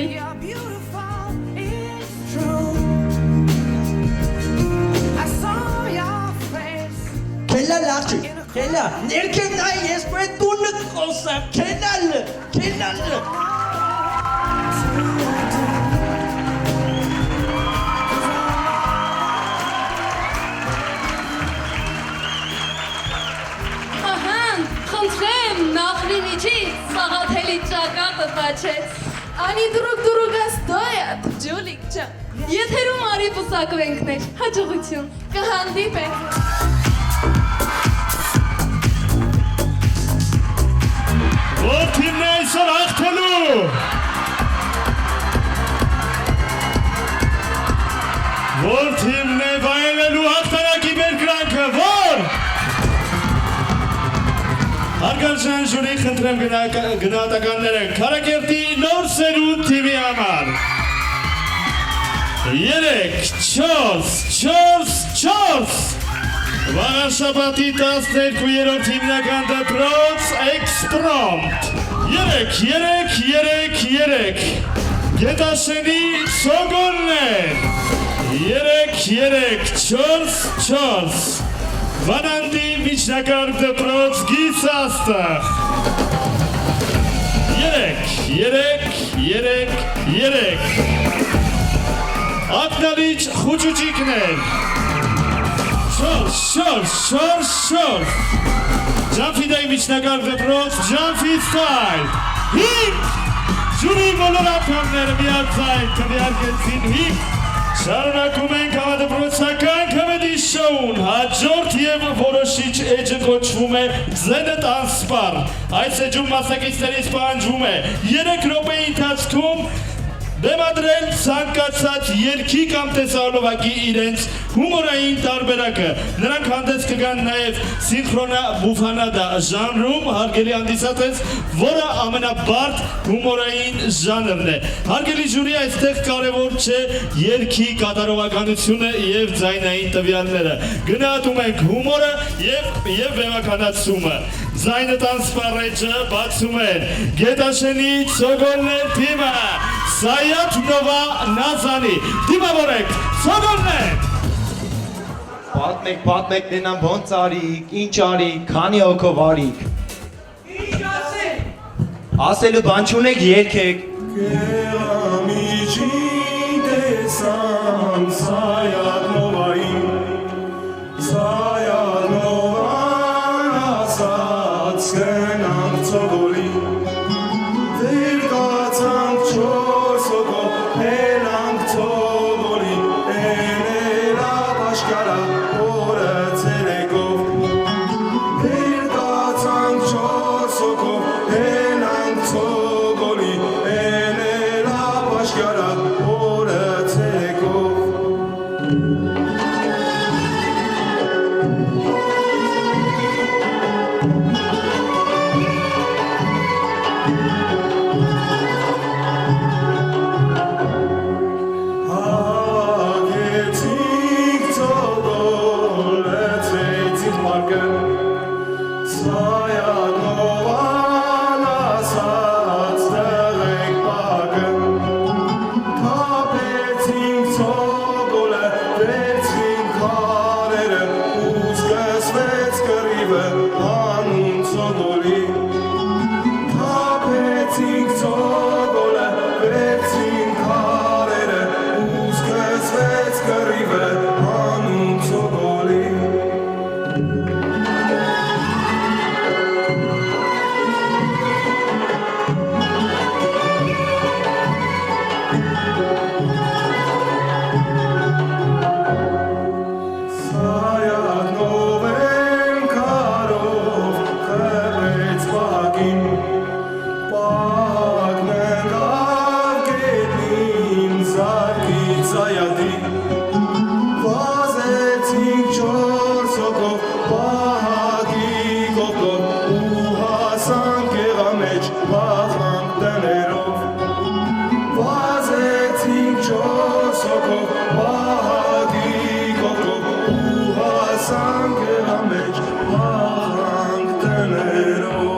Քելա լաչի, քելա, ներքեն այ ես պրետ տունը կոսամ, քելալը։ Եթերում արի պսակվենքներ, հաջողություն, կհանդիպենք։ Որ թիմն է այսօր հաղթելու։ Որ թիմն է վայելելու հաղթանակի բերկրանքը, որ։ Հարգարժան ժյուրի, խնդրեմ գնահատականները Քարակերտի նոր սերունդ թիմի համար։ 3, 4, 4, 4 Վաղարշաբաթի 12-րդ հիմնական դպրոց Էքսպրոմտ 3 Գետաշենի Սոգոններ 3 4 Վանանդի միջնակարգ դպրոց Գիսաստղ 3 Ակնալիչ խուճուճիկներ 4 Ջանֆիդայի միջնակարգ դպրոց Ջանֆի ստայլ 5 Ժյուրի բոլոր անդամները միաձայն քվեարկեցին 5 Շարունակում ենք համադպրոցական քվեդի շոուն հաջորդ եւ որոշիչ էջը կոչվում է Զենտան Սպար Այս էջում մասնակիցներից պահանջվում է 3 րոպեի ընթացքում Դեմադրել ցանկացած երգի կամ տեսահոլովակի իրենց հումորային տարբերակը։ Նրանք հանդես կգան նաև սինխրոնա բուֆանադա ժանրում, հարգելի հանդիսատես, որը ամենաբարդ հումորային ժանրն է։ Հարգելի ժյուրի, այստեղ կարևոր չէ երգի կատարողականությունը եւ ձայնային տվյալները։ Գնահատում ենք հումորը եւ բեմականացումը։ Զենտան Սպարեջը բացում են Գետաշենի Սոգոններ թիմը Սայաթ Նովա Նազանի դիմավորեք Սոգոններ Պատմեք դենան ոնց արիք, ինչ արիք, քանի հոգով արիք Ինչ ասելու բան չունեք երկեք Կերամիջին տեսան Սայաթ Նովային Սայաթ Նովան ասաց գնանք ծոգոլի Դեր կացանք չորս հոգով հենանք ծոգոլի Էներա պաշկարա օրը ցերեկով Դեր կացանք չորս հոգով հենանք ծոգոլի Էներա պաշկարա օրը ցերեկով Հագեցինք ծոգոլ, լեցրեցինք պարկը Սայաթ Նովան ասաց տղեք պակը Թափեցինք ծոգոլը, վերցրինք քարերը ու սկսվեց կռիվը հանուն ծոգոլի Թափեցինք ծոգոլը, վերցրինք քարերը ու սկսվեց կռիվը հանուն ծոգոլի Սայաթ Նովեն քարով քրեց պակին Պակն ընկավ գետնին զարկից այադի Վազեցինք չորս հոգով պահակի կողքով ու հասանք եղամեջ պախանք տներով Վազեցինք չորս հոգով պահակի կողքով ու հասանք եղամեջ պախանք տներով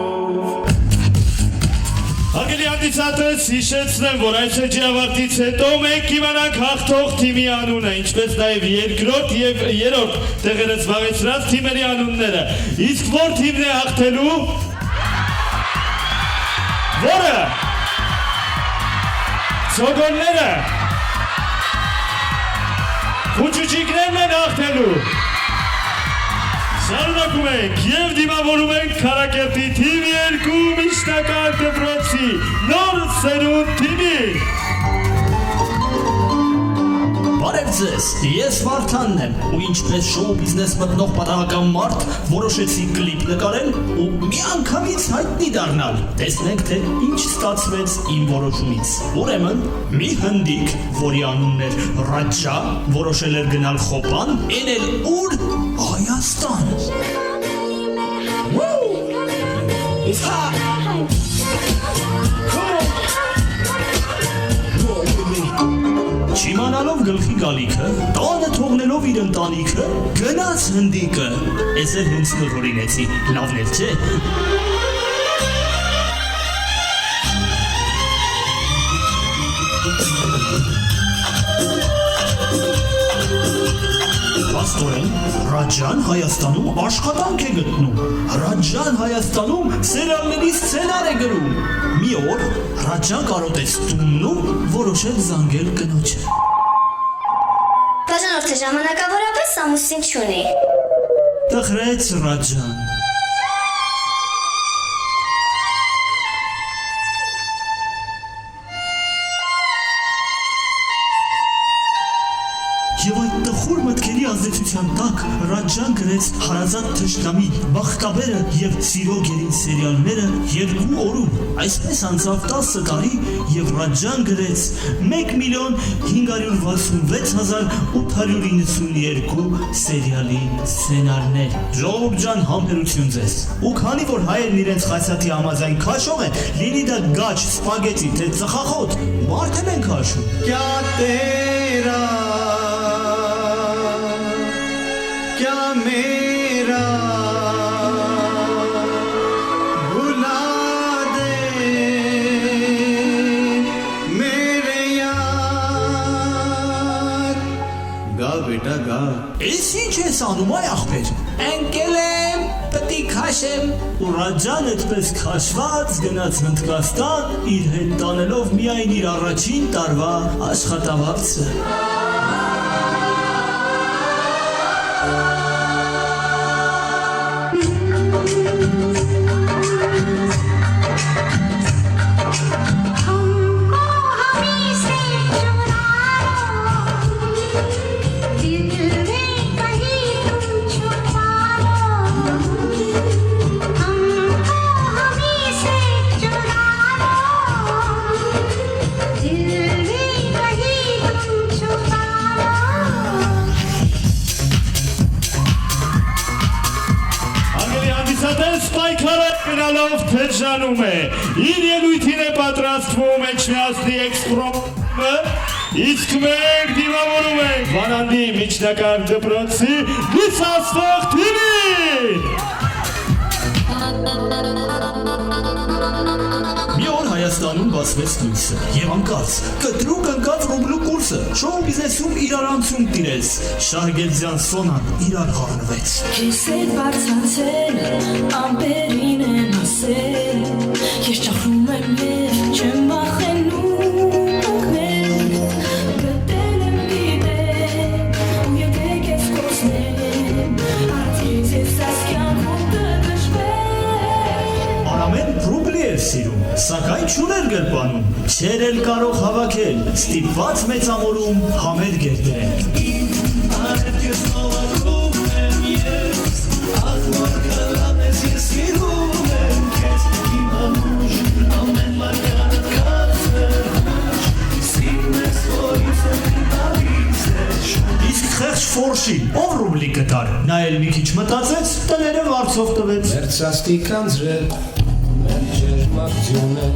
Հարգելի հանդիսատես, հիշեցնեմ, որ այս էջի ավարտից հետո մենք իմանանք հաղթող թիմի անունը, ինչպես նաև երկրորդ եւ երրորդ տեղերը զբաղեցրած թիմերի անունները։ Իսկ որ թիմն է հաղթելու։ Որը։ Սոգոնները։ Խուճուճիկներն են հաղթելու։ Շարունակում ենք և դիմավորում ենք Քարակերտի թիվ 2 միջնակարգ դպրոցի նոր սերունդ թիմին։ ձեզ, ես Վարդանն եմ ու ինչպես շոու բիզնես մտնող պատահական մարդ որոշեցի կլիպ նկարել ու միանգամից հայտնի դառնալ։ Տեսնենք թե ինչ ստացվեց իմ որոշումից։ Ուրեմն մի հնդիկ, որի անունն էր Ռաջա, որոշել էր գնալ Խոպան, էնել ուր Հայաստան։ It's hot. Չիմանալով գլխի գալիքը, տանը թողնելով իր ընտանիքը, գնաց հնդիկը։ Ես էլ հենց նոր օրինեցի, լավն էր, չէ՞։ Աստորեն, Ռաջան Հայաստանում աշխատանք է գտնում։ Ռաջան Հայաստանում սերիալների սցենար է գրում։ Մի օր Ռաջան կարոտեց տունն ու որոշել զանգել կնոջը։ Բաժանորդը ժամանակավորապես ամուսին չունի։ Տխրեց Ռաջան։ Եվ այդ տխուր մտքերի ազդեցության տակ Ռաջան գրեց Հարազատ թշնամի, Բախտաբերը եւ Սիրո գերին սերիալները 2 օրում։ Այսպես անցավ 10 տարի եւ Ռաջան գրեց 1,566,892 սերիալի սցենարներ։ Ժողովուրդ ջան, համբերություն ձեզ։ Ու քանի որ հայերն իրենց խասյաթի համաձայն քաշող են, լինի դա գաչ, սպագետի, թե ծխախոտ, մարդ են քաշում։ Կյա տերա क्या मेरा भुला दे मेरे यार गा बेटा गा Էս ինչ ես անում այ ախպեր։ Ընկել եմ, պտի քաշեմ։ Ու Ռաջան այդպես քաշված գնաց Հնդկաստան, իր հետ տանելով միայն իր առաջին տարվա աշխատավարձը։ Թրջանում է, իր ելույթին է պատրաստվում Էջմիածնի էքսպրոմը, իսկ մենք դիմավորում ենք Վանանդի միջնակարգ դպրոցի լուսաստող թիմին։ Մի օր Հայաստանում բացվեց լույսը և անկած կտրուկ ընկավ ռուբլու կուրսը, շոու բիզնեսում իրարանցում տիրեց, Շահգեզյան Սոնան իրար խառնվեց։ Ես էդ բարձացել, ամպերին եմ ասել, ես ճախրում եմ և չեմ բախենում ակնել, գտել եմ դիտել, ու եկեք ես կոսնեմ, արդից ես ասկյանքում կդժվել։ Արամեն ռուբլի էր սիրում, սակայն չուներ գրպանում, չէր էլ կարող հավաքել, ստիպված մեծամորում համեր գերդրել։ Իսկ խեղճ Ֆորշին, ով ռուբլի կտար, նա էլ մի քիչ մտածեց, տները վարձով տվեց։ Մերցաստիկ անձրել, մեր ջերմակցյունը,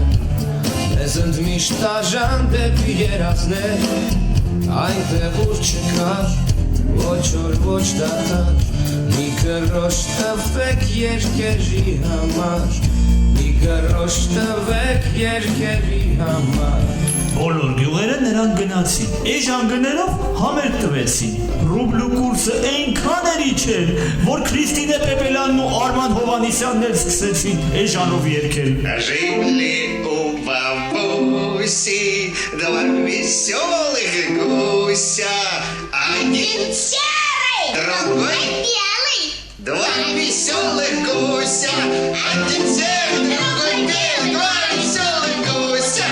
ես ընդմիշտ տաժան դեպի երազներ, այնտեղ ուր չկար, ոչ օր ոչ դատար, մի գրոշ տվեք երկերի համար, մի գրոշ տվեք երկերի համար։ Բոլոր գյուղերը նրան գնացին, էժանգներով համեր տվեցին, ռուբլու կուրսը այնքան էր իջել, որ Քրիստինե Պեպելյանն ու Արման Հովանիսյանն էլ սկսեցին էժանով երգել։ Жили у бабуси два веселых гуся, один серый, другой белый, два веселых гуся, один серый, другой белый, два веселых гуся.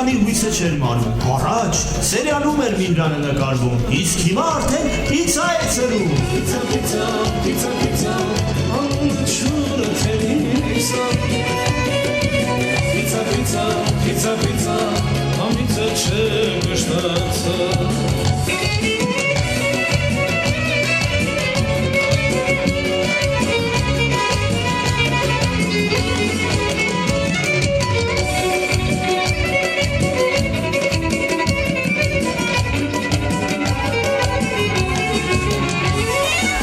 Սերյանի հույսը չէր մանում, առաջ սերյանում էր Միմրանը նկարվում, իսկ հիմա արդեն պիցա է ծրում։ Պիցա, անչուրը թերիսա, Պիցա, ամիցը չէ գշտացա։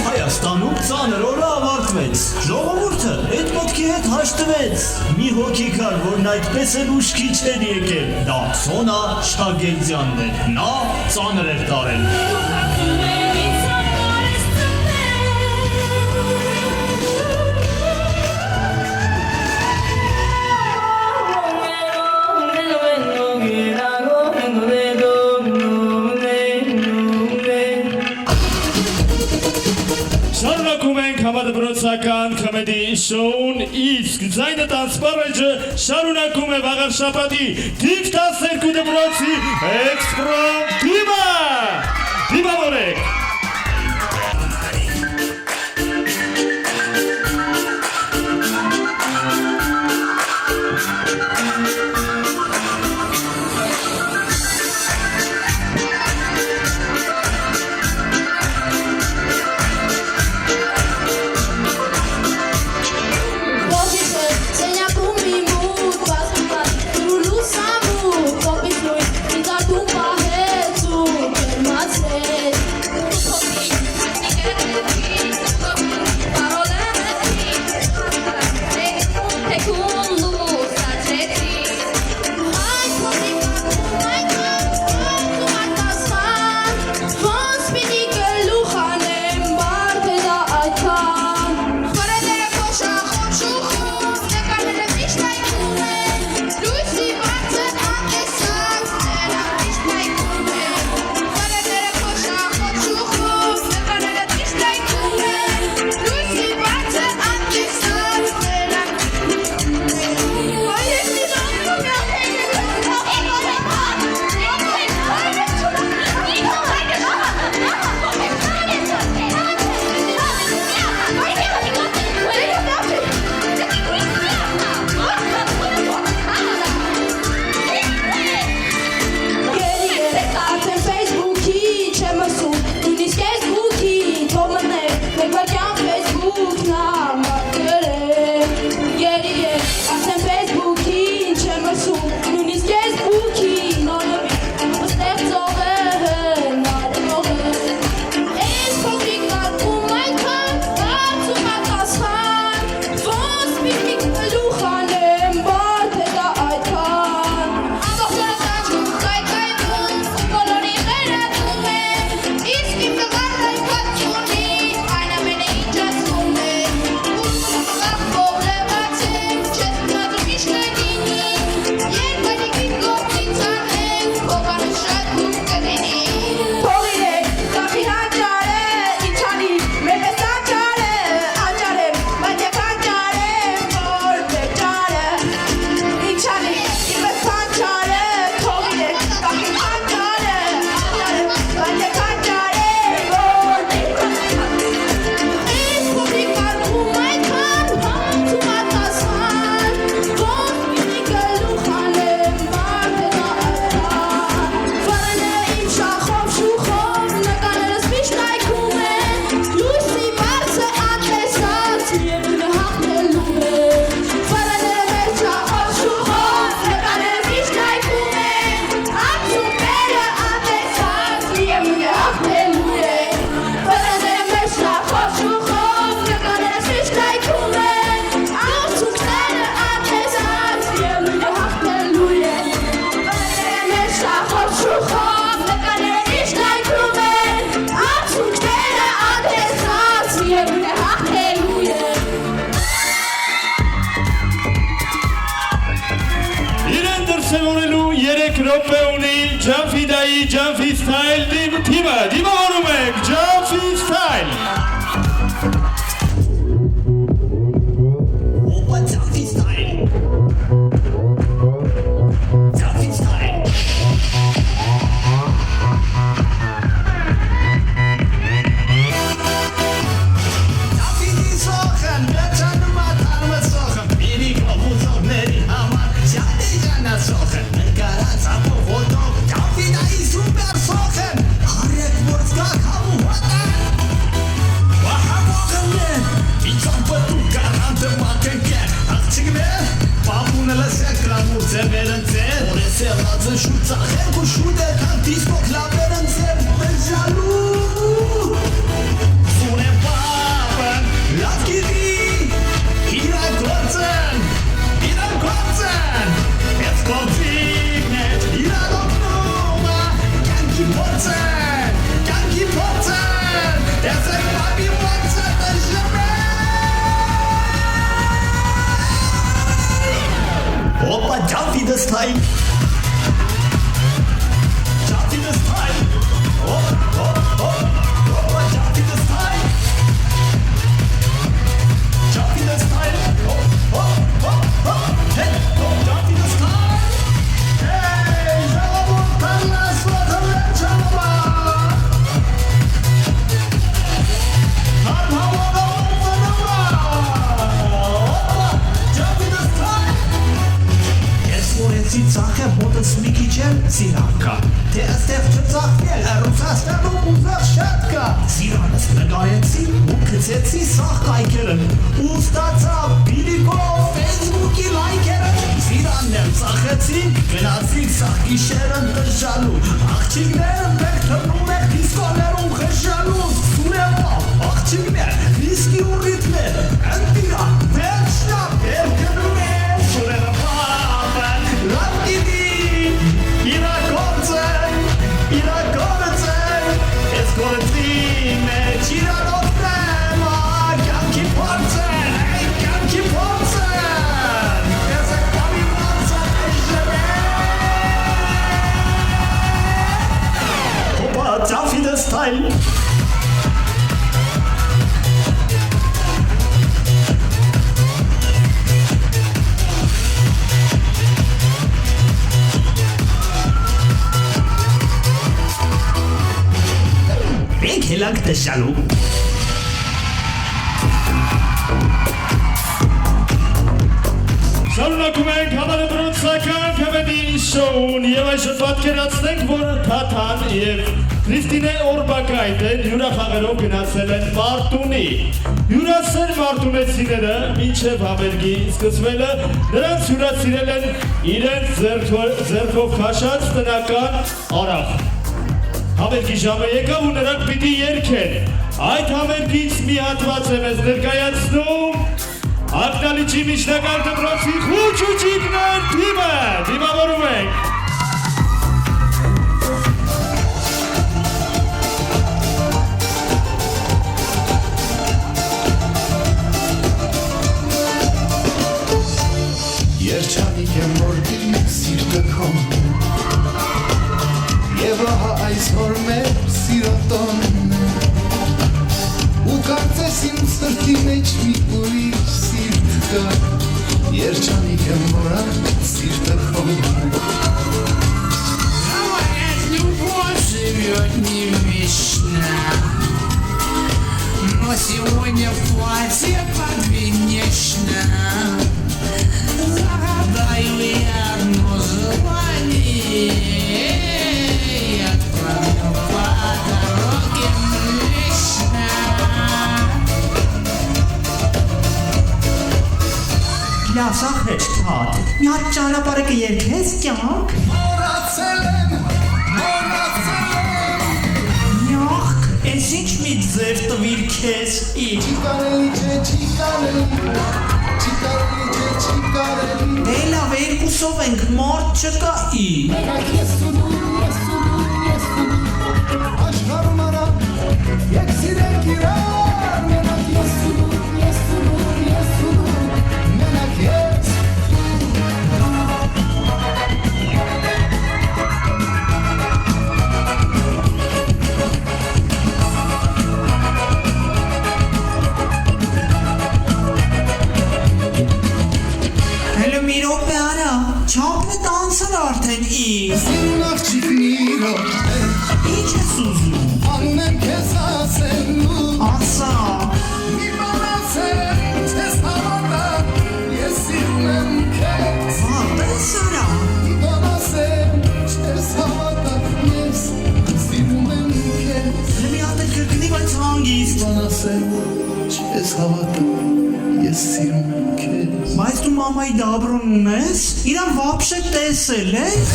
Հայաստանում ծանր օրը ավարտվեց, ժողովուրդը այդ մոտքի հետ հաշտվեց, մի հոգի կար, որն այդպես էլ ուշքի չէր եկել, դա Սոնա Շագելձյանն էր, նա ծանր էր տարել։ Շարունակում ենք համադպրոցական կոմեդի շոուն, իսկ ձայնը տանցպարեջը շարունակում է վաղար շաբաթի թիվ 12 դպրոցի էքսպրոմ թիմը։ Դիմավորեք։ րոպե ունի Ջանֆիդայի Ջանֆի Ստայլ թիմը, դիմավորում եք Ջանֆի Ստայլ։ Oppa Ջանֆի Ստայլ։ Ջանֆի Ստայլ։ Բացը շուտ ծախենք ու շուտ է թանք դիսկո կլաբեր են ձեր բեժալու Սուն է պապն, լավ գիրի, իրան գործն, ես գործիք մեջ, իրան օգնումը, կյանքի փորձն, տեսեք պապի փորձը տժրեմ Opa, jumpy this time. Jumpy this time. Opa, jumpy this time. Jumpy this time. Hey, jumpy this time. Hey, Jalabun, Tarlas, Waterland, Jalabun. Jumpy this time. Որեցի ծախը մոտս մի քիչ էլ սիրան կա Թե աստեղ չծախվել Ռուսաստանում ուզավ շատ կա Սիրանս նգայեցի ու կծեցի սաղ կայքերն Ու ստացա բիլիկով ֆեյսբուկի լայքերն Սիրանն եմ ծախեցինք գնացինք սաղ գիշերն տժալու Աղջիկներն մեկ թռնում եք դիսկոներում խժալու Սունևավ աղջիկներ դիսկի ու ռիթմեր Ընտիրա վերջնա վերգնում է Սունևավ Love TV, իրագործեն, ես գործին մեջ իրանոքնեմ, կյանքի փորձեն, ես է կամի փորձեն էժրեմ Հոպա, ծավի դը ստայլ Մենք հելանք տշալու Շարունակում ենք համալեբրոնցական կոմեդի շոուն եւ այսօր պատկերացնենք, որ Թաթան եւ Քրիստինե Օրբակայտեն հյուրախաղերով գնացել են Մարտունի։ Հյուրասեր մարտունեցիները մինչև համերգի սկսվելը նրանց հյուրացիրել են իրենց ձեռքով քաշած տնական արավ։ Համերգի ժամը եկավ ու նրանք պիտի երգեն։ Այդ համերգից մի հատված է մեզ ներկայացնում Ակնալիչի միջնակարգ դպրոցի խուճուճիկներ թիմը, դիմավորում ենք։ Երջանիկ եմ որ դիմ սիրտը քոն Եվ ահա այսօր մեր սիրոտոն Ու կարծես իմ սրտի մեջ մի ուրիշ սիրտ կա Երջանիկ եմ որ այդ սիրտը քոն Говорят, любовь живет не вечно Но сегодня в платье подвенечно Загадаю я одно желание Отправлю по дороге млечно Լավ սախրեջ թատ, մի հատ ճանապարհը կերքես կյանք Մորացել եմ Նյախք, ես ինչ մի ձեր տվիր քեզ իր Չի կարելի Դե լավ երկուսով ենք մարդ չկայի Մենակ ես ու դու Աշխարհում արա Եկ սիրենք իրար Մենակ ես ու դու Մենակ ես Հելը մի րոպե արա, չապ է տանցել արդեն իր Սիրուն աղջիկն իր Ինչ ես ուզում Անում եմ քեզ ասելու Ասա Մի մնացել Չես հավատա Ես սիրում եմ քեզ Պես արա Մի մնացել Չես հավատա Ես սիրում եմ քեզ Մի հատ էլ կրկնի բայց հանգիստ Մնացել Չես հավատա Ես սիրում եմ քեզ Բայց դու մամայի դաբրուն ունես, իրան վապշե տեսել ես։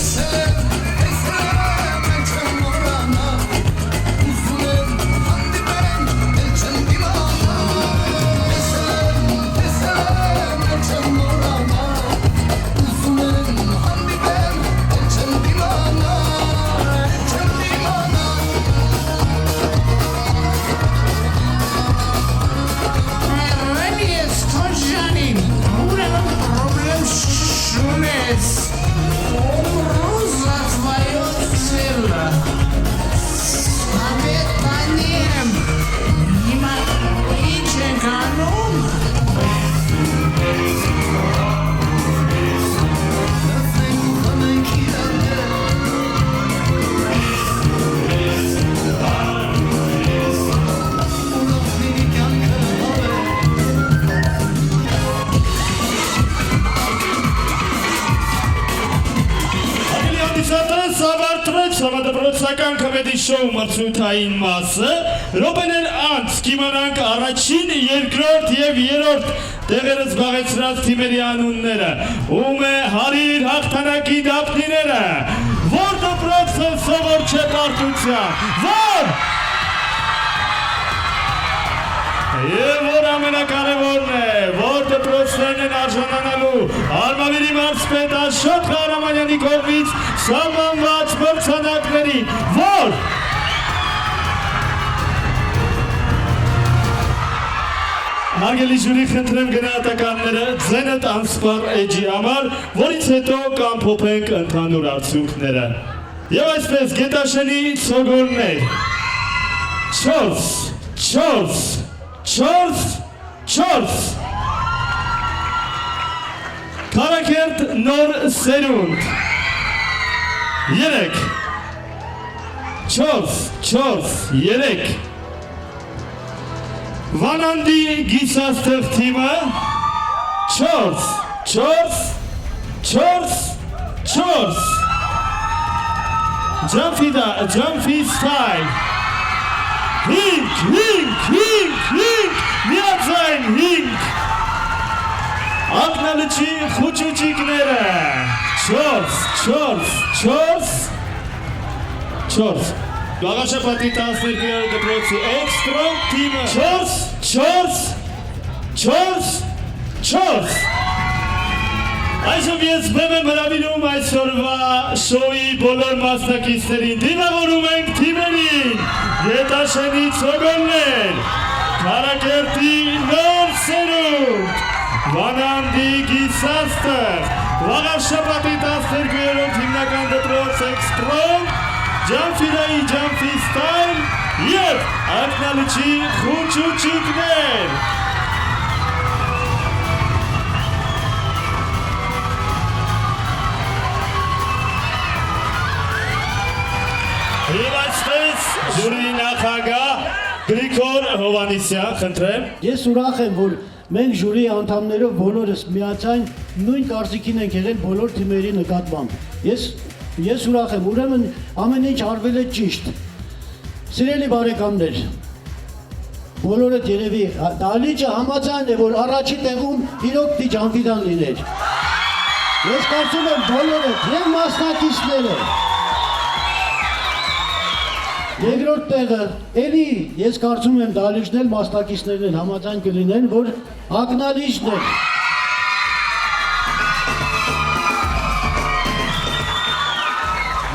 Համադպրոցական կոմեդի շոու մրցույթային մասը րոպեներ անց կիմանանք առաջին, երկրորդ և երրորդ տեղերը զբաղեցրած թիմերի անունները, ում է հարիր հաղթանակի դափնիները, որ դպրոցը սովոր չէ պարտության, որ և որ ամենակարևորն է, որ դպրոցներն են արժանանալու Արմավիրի մարզպետ Աշոտ Ղարամանյանի կողմից սահմանված մրցանակների, որ Հարգելի ժյուրի, խնդրեմ գնահատականները ձենդ անսպառ էջի համար, որից հետո կամփոփենք ընդհանուր արդյունքները։ Եվ այսպես Գետաշենի ցոգորներ 4 Քարակերտ նոր սերունդ 3 Վանանդի գիսաստեղ թիմը 4 Ջամփի ստայլ 5 միացայն 5 Ակնալիչի խուճուճիկները 4 Բաղաշապատի 12-րդ դպրոցի էքստրոմ թիմը 4 Այսօր ես բեմ եմ հրավիրում այսօրվա շոուի բոլոր մասնակիցներին, դիմավորում ենք թիմերին, Գետաշենի ցոգորներ, Քարակերտի նոր սերունդ, Վանանդի գիսաստեղ, Վաղարշապատի 12-րդ հիմնական դպրոց էքստրոմ, Ջամփիրայի ջամփի ստայլ և ակնալիչի խուճուճիկներ։ Եվ այսպես ժյուրի նախագահ Գրիգոր Հովհաննիսյան, խնդրեմ։ Ես ուրախ եմ, որ մենք ժյուրի անդամներով բոլորս միացայն նույն կարծիքին ենք եղել բոլոր թիմերի նկատմամբ։ Ես ուրախ եմ, ուրեմն ամեն ինչ արվել է ճիշտ։ Սիրելի բարեկամներ, բոլորդ երևի դալիճը համաձայն է, որ առաջի տեղում իրոք պիտի ջանֆիդան լիներ։ Ես կարծում եմ բոլորդ և մասնակիցները Երկրորդ տեղը, էլի ես կարծում եմ դալիճն էլ մասնակիցներն են համաձայն կլինեն, որ ակնալիճն է։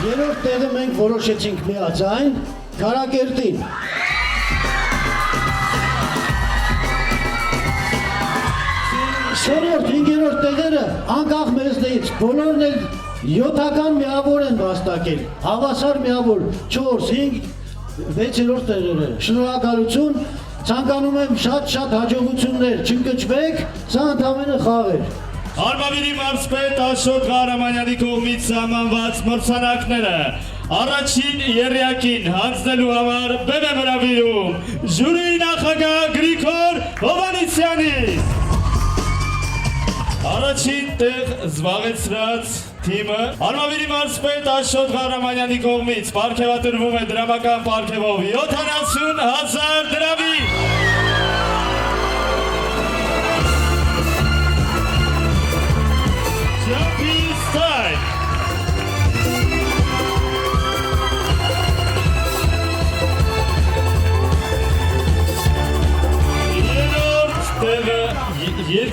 Երրորդ տեղը մենք որոշեցինք միաձայն Քարակերտին։ Չորրորդ, հինգերորդ տեղերը անկախ մեզնից, բոլորն էլ 7-ական միավոր են վաստակել, հավասար միավոր 4, 5, 6-րդ տեղերը, շնորհակալություն, ցանկանում եմ շատ հաջողություններ, չընկճվեք, սա ընդամենը խաղ էր։ Արմավիրի մարզպետ Աշոտ Ղարամանյանի կողմից սահմանված մրցանակները առաջին եռյակին հանձնելու համար բեմ եմ հրավիրում ժյուրի նախագահ Գրիգոր Հովհաննիսյանին։ Առաջին տեղ զբաղեցրած թիմը Արմավիրի մարզպետ Աշոտ Ղարամանյանի կողմից պարգևատրվում է դրամական պարգևով 70,000 դրամի։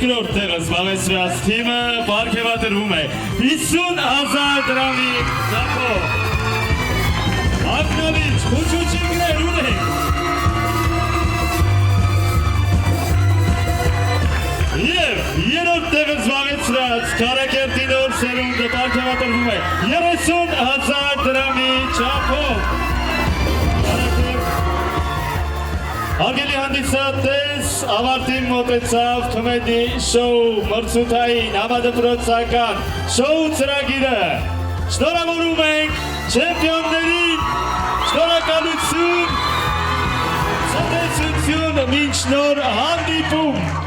երկրորդ տեղը զբաղեցրած թիմը պարգևատրվում է 50,000 դրամի ծախով։ Ակնավիճ, խուճուճինգներ ունենք։ Եվ երրորդ տեղը զբաղեցրած Քարակերտի նոր սերունդը պարգևատրվում է 30,000 դրամի ծախով։ Արգելի հանդիսատես, ավարտին մոտեցավ կոմեդի շոու մրցութային համադպրոցական շոու ծրագիրը։ Շնորհավորում ենք չեմպիոններին, շնորհակալություն, ցտեսություն, մինչ նոր հանդիպում։